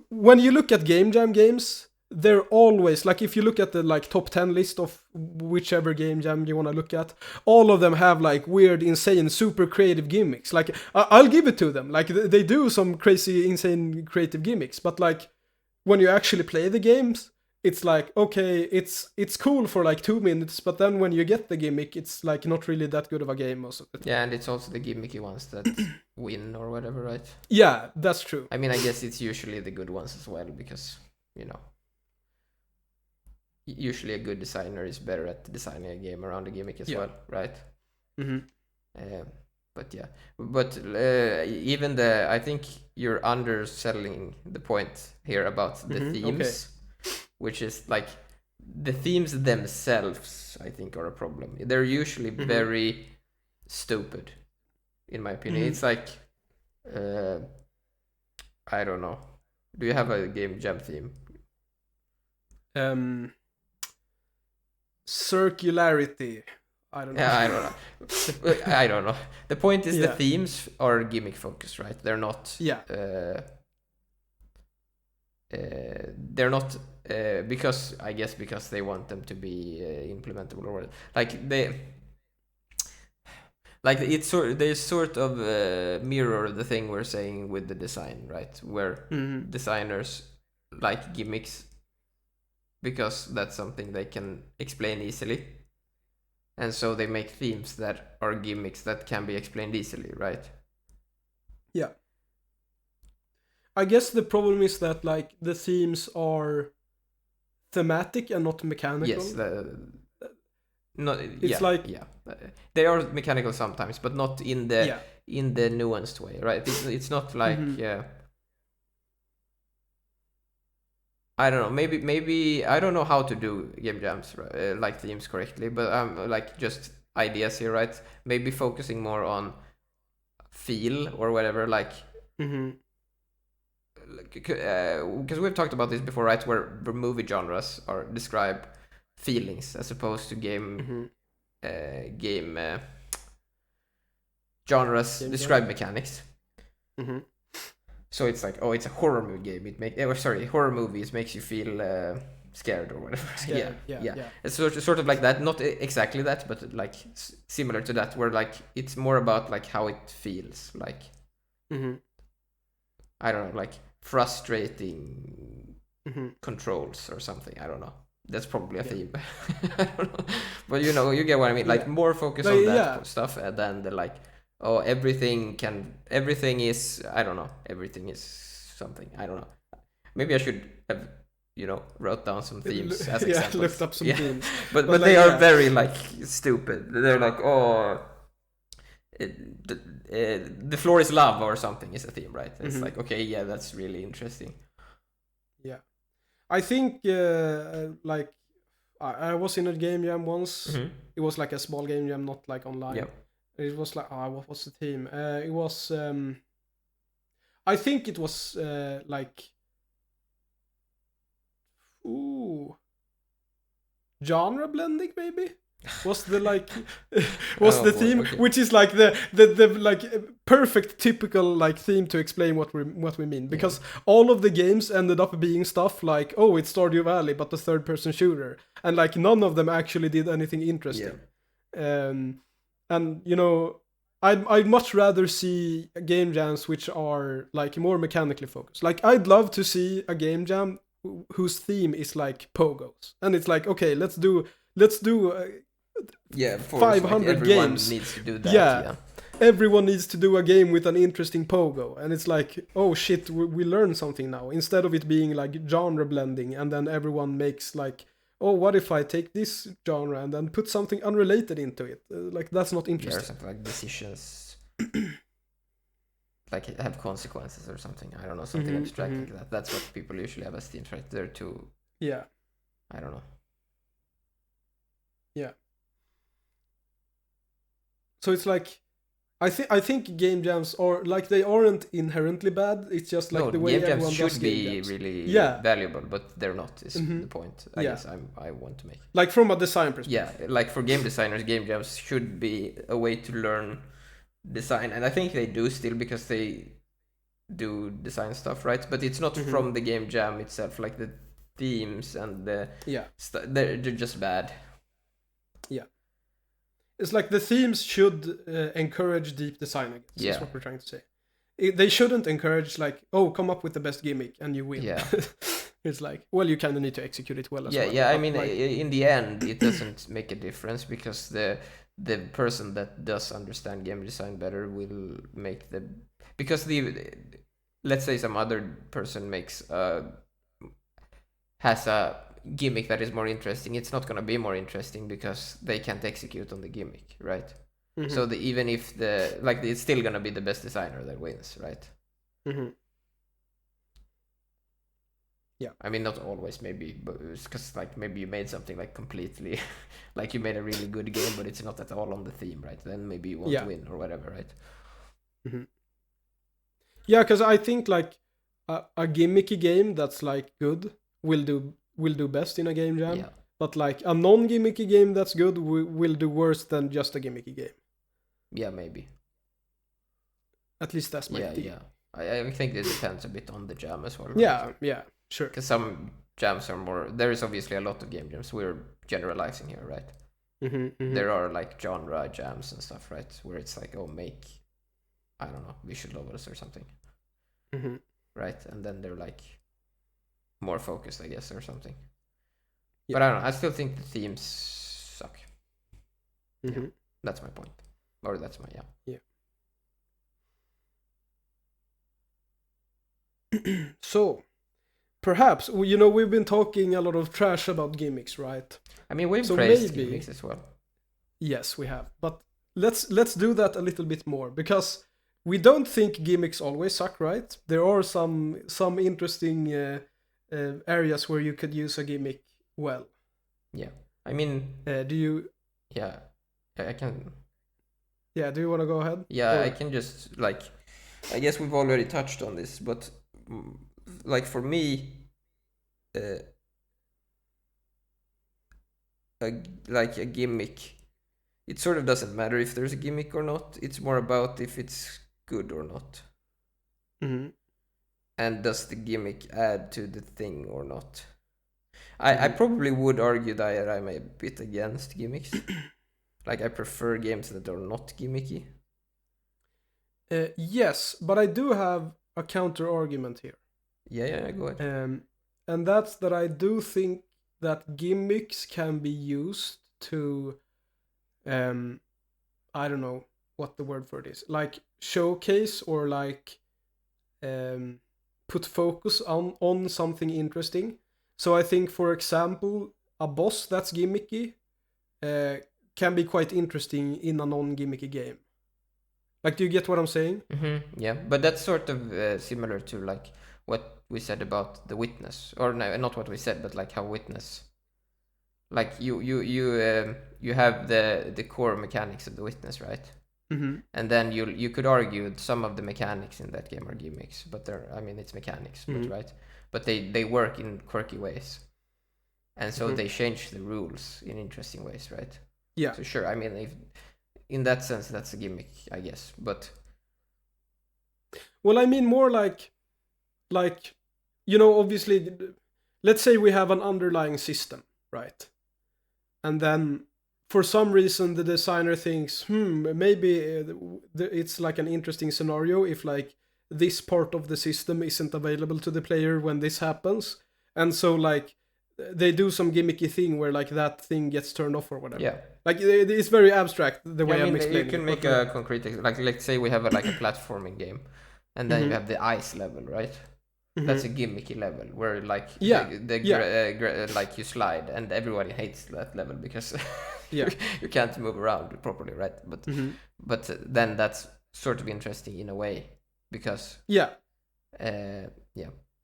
when you look at game jam games, they're always like, if you look at the like top 10 list of whichever game jam you want to look at, all of them have like weird, insane, super creative gimmicks. Like I'll give it to them, like they do some crazy, insane, creative gimmicks, but like when you actually play the games, it's like, okay, it's cool for like 2 minutes, but then when you get the gimmick, it's like not really that good of a game most of the time. Yeah, and it's also the gimmicky ones that win or whatever, right? Yeah, that's true. I mean, I guess it's usually the good ones as well, because usually a good designer is better at designing a game around a gimmick as well, right? But yeah, even I think you're underselling the point here about the themes, which is like the themes themselves, I think, are a problem. They're usually very stupid, in my opinion. It's like, I don't know. Do you have a game jam theme? Circularity. I don't know. Yeah, I don't know. I don't know. The point is the themes are gimmick focused, right? They're not. Yeah. They're not because they want them to be implementable, or like they. Like they sort of mirror the thing we're saying with the design, right? Where designers like gimmicks because that's something they can explain easily. And so they make themes that are gimmicks that can be explained easily, right? Yeah. I guess the problem is that like the themes are thematic and not mechanical. Yes, they are mechanical sometimes, but not in the nuanced way, right? It's not like I don't know. Maybe I don't know how to do game jams like themes correctly, but like just ideas here, right? Maybe focusing more on feel or whatever, like because we've talked about this before, right? Where movie genres are describe feelings as opposed to game genres describe mechanics. So it's like, oh, it's a horror movie game. Horror movies makes you feel scared or whatever. Scared, yeah. It's sort of like that, not exactly that, but like similar to that, where like it's more about like how it feels, like I don't know, like frustrating controls or something. I don't know. That's probably a theme. I don't know, but you get what I mean. Like more focus on that stuff than the like. Oh, everything is, I don't know, everything is something, I don't know. Maybe I should have, wrote down some themes as examples. Looked up some themes. But they are very, like, stupid. They're like, oh, the floor is lava or something is a theme, right? It's like, okay, yeah, that's really interesting. Yeah. I think, like, I was in a game jam once. It was like a small game jam, not like online. Yeah. It was like, what was the theme? It was, I think it was like, genre blending maybe? Was the like, the theme, which is like the like perfect typical like theme to explain what we mean, because all of the games ended up being stuff like, oh, it's Stardew Valley but the third person shooter, and like none of them actually did anything interesting. And I'd much rather see game jams which are like more mechanically focused. Like I'd love to see a game jam whose theme is like pogos, and it's like, okay, let's do 500 games. Needs to do that. Everyone needs to do a game with an interesting pogo, and it's like, oh shit, we learned something now, instead of it being like genre blending and then everyone makes like, oh, what if I take this genre and then put something unrelated into it? Like, that's not interesting. Or something like decisions like have consequences or something. I don't know, something abstract like that. That's what people usually have as themes, right? They're too I don't know. Yeah. So it's like, I think game jams are like, they aren't inherently bad. It's just like the way everyone does game jams. Should be really Yeah. valuable, but they're not. Is the point I guess I want to make. Like from a design perspective. Yeah, like for game designers, game jams should be a way to learn design, and I think they do still, because they do design stuff, right? But it's not from the game jam itself. Like the themes and the they're just bad. Yeah. It's like the themes should encourage deep design, I guess. That's what we're trying to say. They shouldn't encourage like, oh, come up with the best gimmick and you win. Yeah. It's like, well, you kind of need to execute it well as well. Yeah, I mean, like, in the end, it doesn't make a difference, because the person that does understand game design better will make the... Because let's say some other person has a gimmick that is more interesting, it's not going to be more interesting because they can't execute on the gimmick, right? So even if it's still going to be the best designer that wins, right? Yeah, I mean, not always, maybe, but because like maybe you made something like completely like you made a really good game, but it's not at all on the theme, right? Then maybe you won't win or whatever, right? Yeah, because I think like a gimmicky game that's like good will do best in a game jam. Yeah. But like a non-gimmicky game that's good will do worse than just a gimmicky game. Yeah, maybe. At least that's my theory. Yeah. I think it depends a bit on the jam as well. Right? Yeah, sure. Because some jams are more... There is obviously a lot of game jams. We're generalizing here, right? There are like genre jams and stuff, right? Where it's like, oh, make, I don't know, visual novels or something. Right? And then they're like more focused, I guess, or something. Yeah. But I don't know. I still think the themes suck. Yeah, that's my point. Or that's my... Yeah. So, perhaps, we've been talking a lot of trash about gimmicks, right? I mean, we've praised gimmicks as well. Yes, we have. But let's do that a little bit more, because we don't think gimmicks always suck, right? There are some interesting areas where you could use a gimmick well. Yeah. I mean... do you... Yeah, I can... Yeah, do you want to go ahead? Yeah, I can just, like... I guess we've already touched on this, but... Like, for me... a gimmick... It sort of doesn't matter if there's a gimmick or not. It's more about if it's good or not. And does the gimmick add to the thing or not? I probably would argue that I'm a bit against gimmicks. Like, I prefer games that are not gimmicky. Yes, but I do have a counter argument here. Yeah, go ahead. And that's that I do think that gimmicks can be used to, I don't know what the word for it is, like showcase or like put focus on something interesting. So I think, for example, a boss that's gimmicky can be quite interesting in a non-gimmicky game. Like, do you get what I'm saying? Yeah, but that's sort of similar to like what we said about the Witness, or no, not what we said, but like how Witness, like you have the core mechanics of the Witness, right? And then you could argue some of the mechanics in that game are gimmicks, but it's mechanics, but right? But they work in quirky ways, and so they change the rules in interesting ways, right? Yeah. So sure, I mean, if in that sense that's a gimmick, I guess, but... Well, I mean more like obviously, let's say we have an underlying system, right? And then for some reason the designer thinks, maybe it's like an interesting scenario if like this part of the system isn't available to the player when this happens, and so like they do some gimmicky thing where like that thing gets turned off or whatever. Yeah. Like it's very abstract the way I'm explaining. You can make a concrete, like let's say we have a platforming game, and then you have the ice level, right? That's a gimmicky level where like like you slide, and everybody hates that level because you can't move around properly, right? But then that's sort of interesting in a way because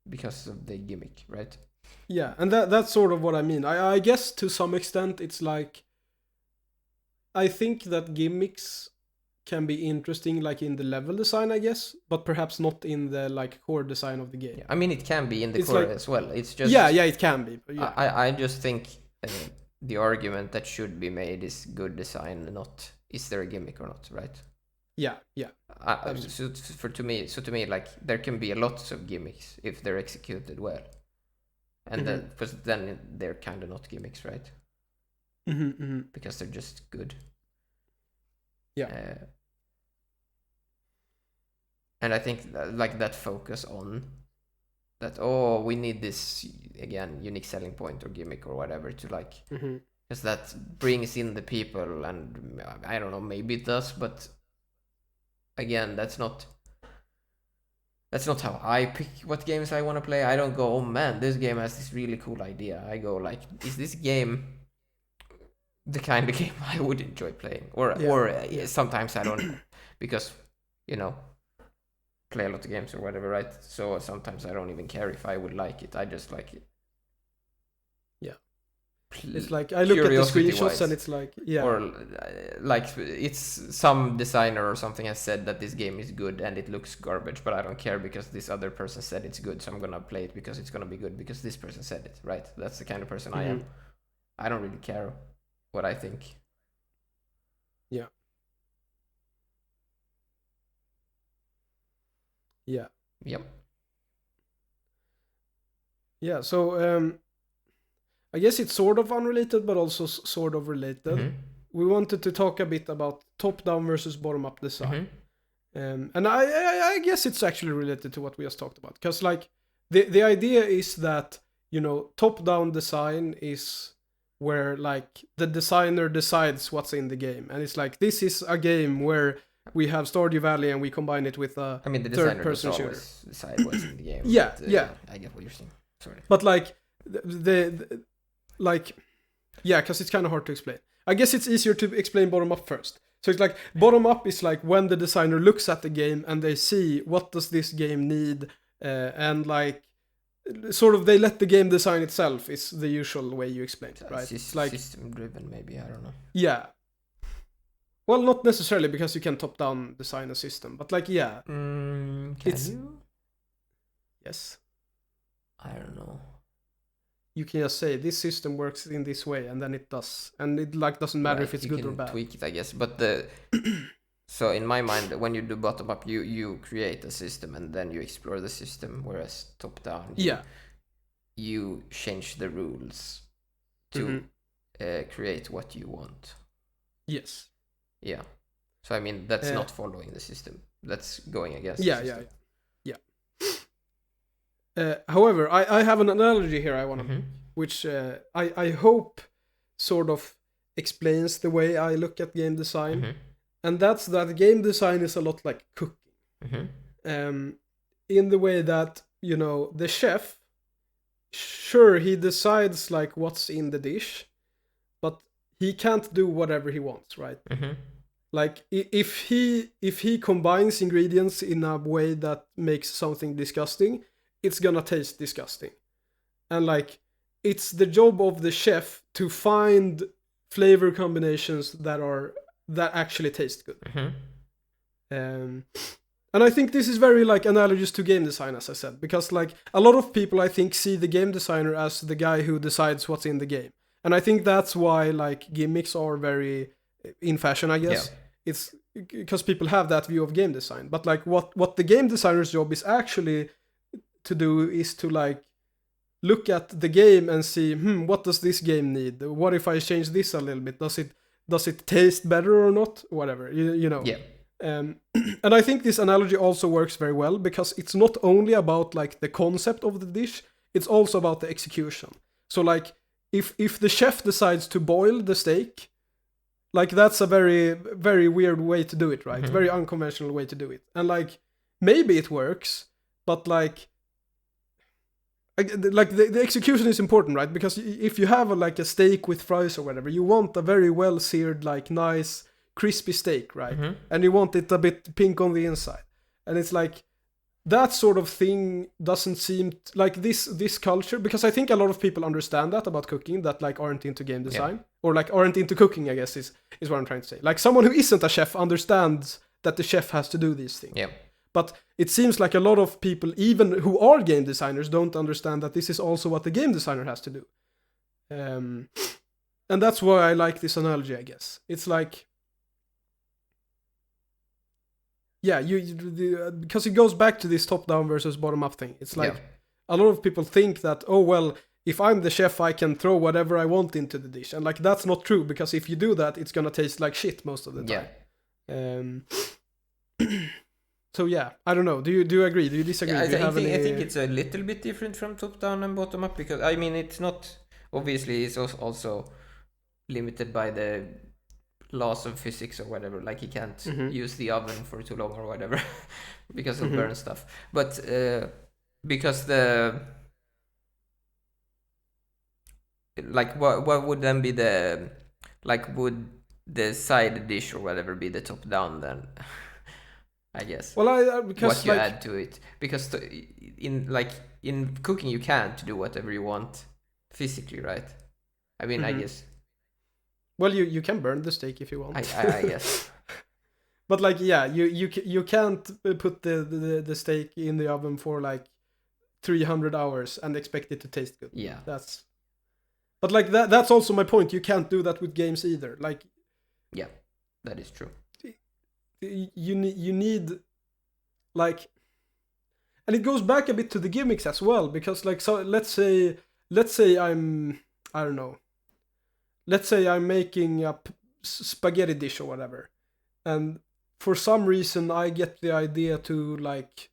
because of the gimmick, right? Yeah, and that's sort of what I mean. I guess to some extent it's like, I think that gimmicks can be interesting like in the level design, I guess, but perhaps not in the like core design of the game. Yeah, I mean, it can be in the core like, as well. It's just yeah, it can be. But yeah. I just think the argument that should be made is good design, not is there a gimmick or not, right? Yeah. So to me, like there can be a lot of gimmicks if they're executed well, and then they're kind of not gimmicks, right? Because they're just good. Yeah. And I think like that focus on that, we need this again unique selling point or gimmick or whatever to like, because that brings in the people, and I don't know, maybe it does, but again, that's not how I pick what games I want to play. I don't go, oh man, this game has this really cool idea. I go like, is this game the kind of game I would enjoy playing? Or sometimes I don't, because play a lot of games or whatever, right? So sometimes I don't even care if I would like it. I just like it. Yeah. It's like I look at the screenshots and it's like, yeah. Or like it's some designer or something has said that this game is good and it looks garbage, but I don't care because this other person said it's good, so I'm gonna play it because it's gonna be good because this person said it, right? That's the kind of person I am. I don't really care what I think. Yeah. Yeah. Yep. Yeah, so I guess it's sort of unrelated, but also sort of related. We wanted to talk a bit about top-down versus bottom-up design. And I guess it's actually related to what we just talked about. Because, like, the idea is that, top-down design is where, like, the designer decides what's in the game. And it's like, this is a game where we have Stardew Valley and we combine it with a the third-person shooter. Decide what's in the game. Yeah. I get what you're saying. Sorry. But, like, because it's kind of hard to explain. I guess it's easier to explain bottom up first. So it's like bottom up is like when the designer looks at the game and they see what does this game need, and like sort of they let the game design itself is the usual way you explain it, right? It's like system driven, maybe, I don't know. Yeah. Well, not necessarily because you can top down design a system, but like can you? Yes. I don't know. You can just say this system works in this way, and then it does, and it like doesn't matter if it's good or bad. Tweak it, I guess. But so in my mind, when you do bottom up, you create a system and then you explore the system, whereas top down, you change the rules to create what you want. Yes. Yeah. So I mean, that's not following the system. That's going against the system. However, I have an analogy here I want to, which I hope sort of explains the way I look at game design, and that's that game design is a lot like cooking, in the way that the chef, sure, he decides like what's in the dish, but he can't do whatever he wants, right? Like if he combines ingredients in a way that makes something disgusting, it's gonna taste disgusting. And like it's the job of the chef to find flavor combinations that actually taste good. And I think this is very like analogous to game design, as I said, because like a lot of people I think see the game designer as the guy who decides what's in the game. And I think that's why like gimmicks are very in fashion, I guess. It's because people have that view of game design. But like what the game designer's job is actually to do is to like look at the game and see, what does this game need? What if I change this a little bit? Does it taste better or not? Whatever, you know. Yeah. And I think this analogy also works very well because it's not only about like the concept of the dish, it's also about the execution. So like if the chef decides to boil the steak, like that's a very, very weird way to do it, right? Very unconventional way to do it. And like maybe it works, but like the execution is important, right? Because if you have a steak with fries or whatever, you want a very well seared, like nice crispy steak, right? And you want it a bit pink on the inside. And it's like that sort of thing doesn't seem like this culture, because I think a lot of people understand that about cooking that like aren't into game design or like aren't into cooking, I guess is what I'm trying to say. Like someone who isn't a chef understands that the chef has to do these things. Yeah. But it seems like a lot of people, even who are game designers, don't understand that this is also what the game designer has to do. And that's why I like this analogy, I guess. It's like, yeah, because it goes back to this top-down versus bottom-up thing. It's like a lot of people think that, oh, well, if I'm the chef, I can throw whatever I want into the dish. And like, that's not true, because if you do that, it's going to taste like shit most of the time. So yeah, I don't know. Do you agree? Do you disagree? I think it's a little bit different from top-down and bottom-up, because, I mean, it's not... Obviously, it's also limited by the laws of physics or whatever. Like, you can't use the oven for too long or whatever because it'll burn stuff. But because the... Like, what would then be the... Like, would the side dish or whatever be the top-down then? I guess. Well, because what you add to it, because in cooking you can't do whatever you want physically, right? I mean, I guess. Well, you can burn the steak if you want. I guess. But like, yeah, you can't put the steak in the oven for like 300 hours and expect it to taste good. Yeah. But like that's also my point. You can't do that with games either. Like. Yeah, that is true. You need like, and it goes back a bit to the gimmicks as well, because like, so let's say I'm, I don't know, let's say I'm making a spaghetti dish or whatever, and for some reason I get the idea to like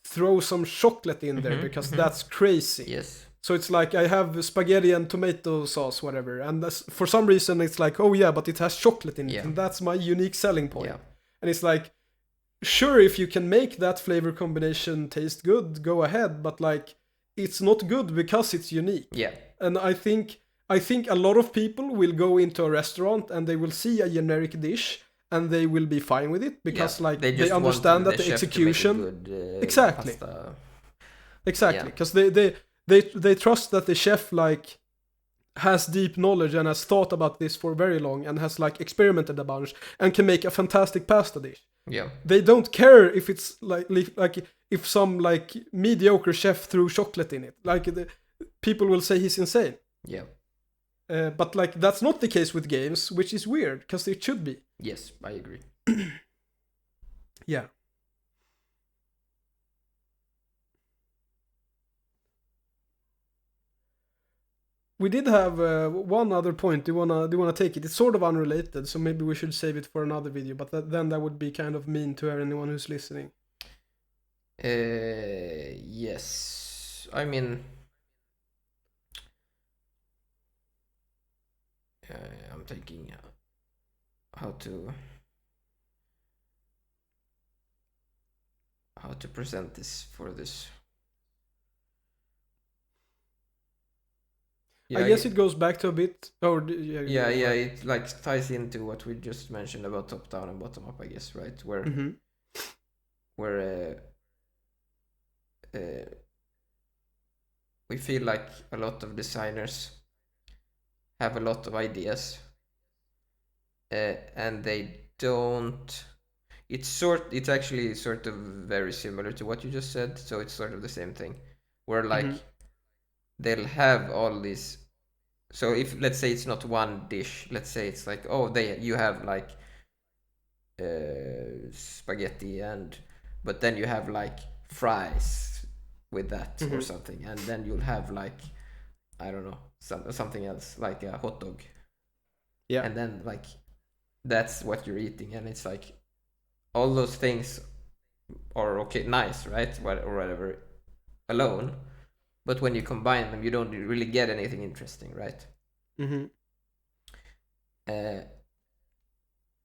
throw some chocolate in there because that's crazy. Yes. So it's like I have spaghetti and tomato sauce, whatever, and for some reason it's like, oh yeah, but it has chocolate in it, and that's my unique selling point. Yeah. And it's like, sure, if you can make that flavor combination taste good, go ahead, but like, it's not good because it's unique. Yeah. And I think a lot of people will go into a restaurant and they will see a generic dish and they will be fine with it because like they understand that the execution exactly pasta. Exactly, because they trust that the chef like has deep knowledge and has thought about this for very long and has like experimented a bunch and can make a fantastic pasta dish. Yeah. They don't care if it's like if some like mediocre chef threw chocolate in it. Like people will say he's insane. Yeah. But like that's not the case with games, which is weird because it should be. Yes, I agree. Yeah. We did have one other point. Do you wanna take it? It's sort of unrelated, so maybe we should save it for another video. But then that would be kind of mean to anyone who's listening. Yes. I mean, I'm thinking how to present this for this. Yeah, I guess it goes back to a bit. Yeah, it like ties into what we just mentioned about top down and bottom up, I guess, right? Where we feel like a lot of designers have a lot of ideas, and they don't. It's actually sort of very similar to what you just said, so it's sort of the same thing, where like they'll have all these. So if let's say it's not one dish, let's say it's like you have like spaghetti but then you have like fries with that or something, and then you'll have like I don't know something else like a hot dog. Yeah, and then like that's what you're eating, and it's like all those things are okay, nice, right, or whatever alone. But when you combine them, you don't really get anything interesting, right?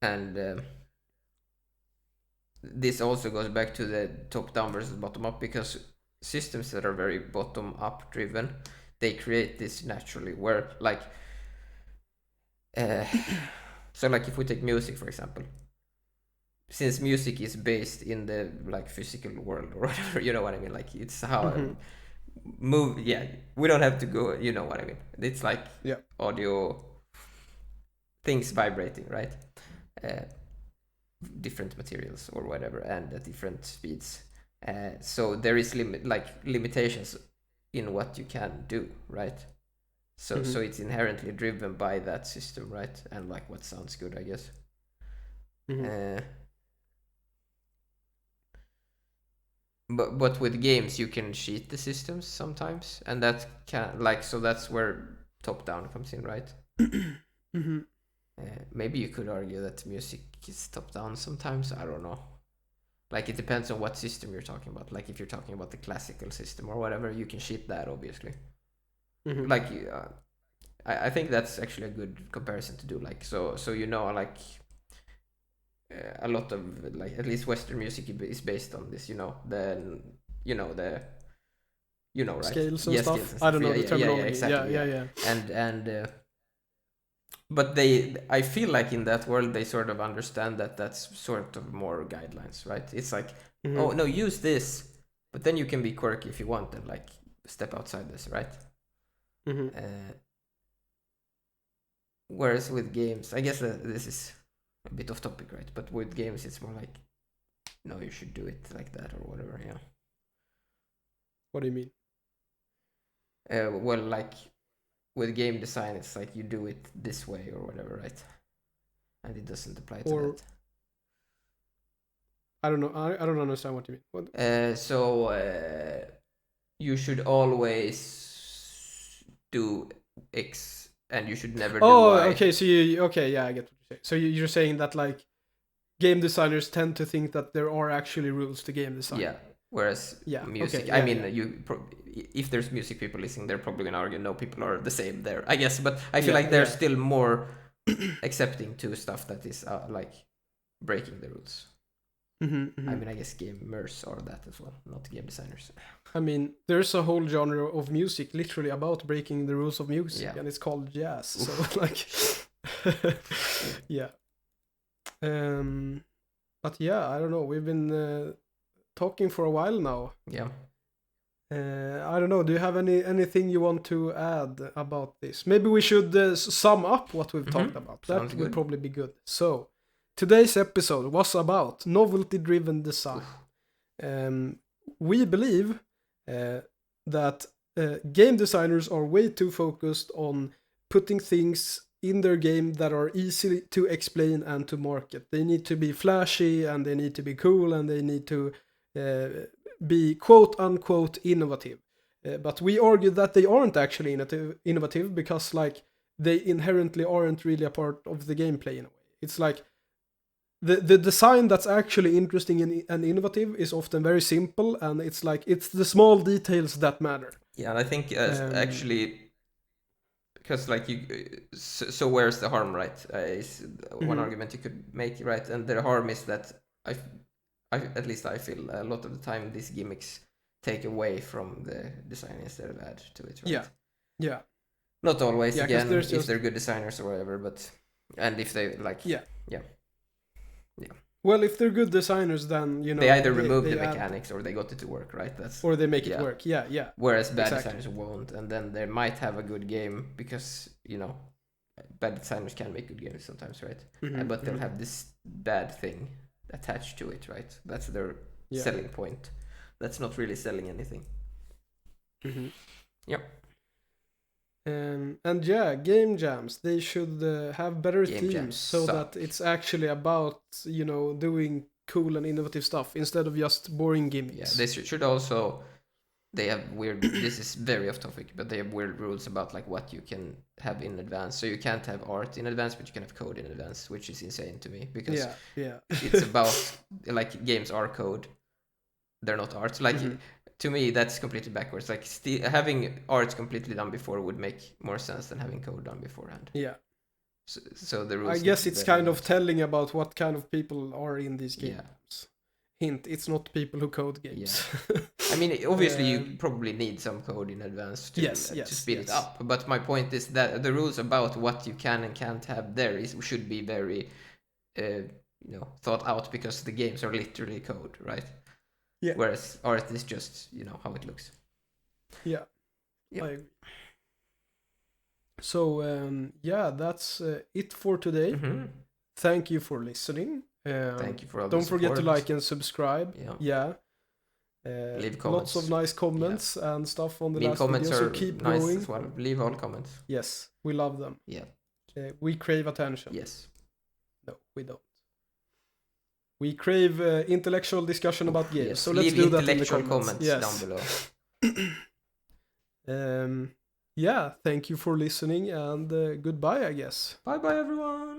And this also goes back to the top-down versus bottom-up, because systems that are very bottom-up driven, they create this naturally, where like... so like if we take music, for example, since music is based in the like physical world or whatever, you know what I mean? Like it's how move. Yeah, we don't have to go. You know what I mean? It's like audio things vibrating, right? Different materials or whatever, and at different speeds. So there is limitations in what you can do, right? So so it's inherently driven by that system, right? And like what sounds good, I guess. But with games you can cheat the systems sometimes, and that can so that's where top down comes in, right? Maybe you could argue that music is top down sometimes. I don't know. Like it depends on what system you're talking about. Like if you're talking about the classical system or whatever, you can cheat that obviously. Like I think that's actually a good comparison to do. Like so you know, like a lot of like at least Western music is based on this. You know the right? Scales and stuff. Scales and stuff. I don't know the terminology. Yeah, exactly. Yeah. And but I feel like in that world they sort of understand that that's sort of more guidelines, right? It's like, oh no, use this, but then you can be quirky if you want and like step outside this, right? Whereas with games, I guess this is a bit off topic, right? But with games, it's more like, no, you should do it like that or whatever. Yeah. What do you mean? Well, like with game design, it's like you do it this way or whatever, right? And it doesn't apply to that. I don't know. I don't understand what you mean. So you should always do X, and you should never do Y. Oh, okay. So yeah, I get what you're saying. So you're saying that like game designers tend to think that there are actually rules to game design. Yeah. Whereas music, I mean, if there's music people listening, they're probably gonna argue no, people are the same there, I guess. But I feel like they're still more accepting to stuff that is like breaking the rules. I mean, I guess gamers are that as well, not game designers. I mean, there's a whole genre of music literally about breaking the rules of music, and it's called jazz. Oof. So like, yeah. But yeah, I don't know. We've been talking for a while now. Yeah. I don't know. Do you have anything you want to add about this? Maybe we should sum up what we've talked about. That would probably be good. So, today's episode was about novelty-driven design. We believe that game designers are way too focused on putting things in their game that are easy to explain and to market. They need to be flashy, and they need to be cool, and they need to be quote-unquote innovative. But we argue that they aren't actually innovative because like they inherently aren't really a part of the gameplay in a way. It's like the design that's actually interesting and innovative is often very simple, and it's like it's the small details that matter. Yeah, and I think actually, because like so where's the harm, right? Is one argument you could make, right? And the harm is that at least I feel a lot of the time these gimmicks take away from the design instead of add to it, right? Yeah. Not always, again, if they're good designers or whatever, but and if they like yeah. Well, if they're good designers, then you know they either remove the mechanics or they got it to work, right? Or they make it work. Yeah. Whereas bad designers won't, and then they might have a good game because you know bad designers can make good games sometimes, right? But they'll have this bad thing attached to it, right? That's their selling point. That's not really selling anything. Yep. And game jams, they should have better themes so that it's actually about, you know, doing cool and innovative stuff instead of just boring gimmicks. Yeah, they should also, they have weird, this is very off topic, but they have weird rules about like what you can have in advance. So you can't have art in advance, but you can have code in advance, which is insane to me because it's about, like games are code, they're not art. Like to me, that's completely backwards. Like having art completely done before would make more sense than having code done beforehand. Yeah. So the rules. I guess it's kind of telling about what kind of people are in these games. Yeah. Hint: it's not people who code games. Yeah. I mean, obviously, you probably need some code in advance to speed it up. But my point is that the rules about what you can and can't have there should be very, thought out because the games are literally code, right? Yeah. Whereas art is just how it looks. Yeah. I agree. So that's it for today. Mm-hmm. Thank you for listening. Thank you for all Don't the forget to support. like and subscribe. Yeah. Leave comments. Lots of nice comments and stuff on the Leave last comments video. So are keep nice going. as well. Leave all comments. Yes, we love them. Yeah. We crave attention. Yes. No, we don't. We crave intellectual discussion about games. Yes. So let's leave do that in the intellectual comments. comments down below. Yeah, thank you for listening and goodbye, I guess. Bye bye everyone.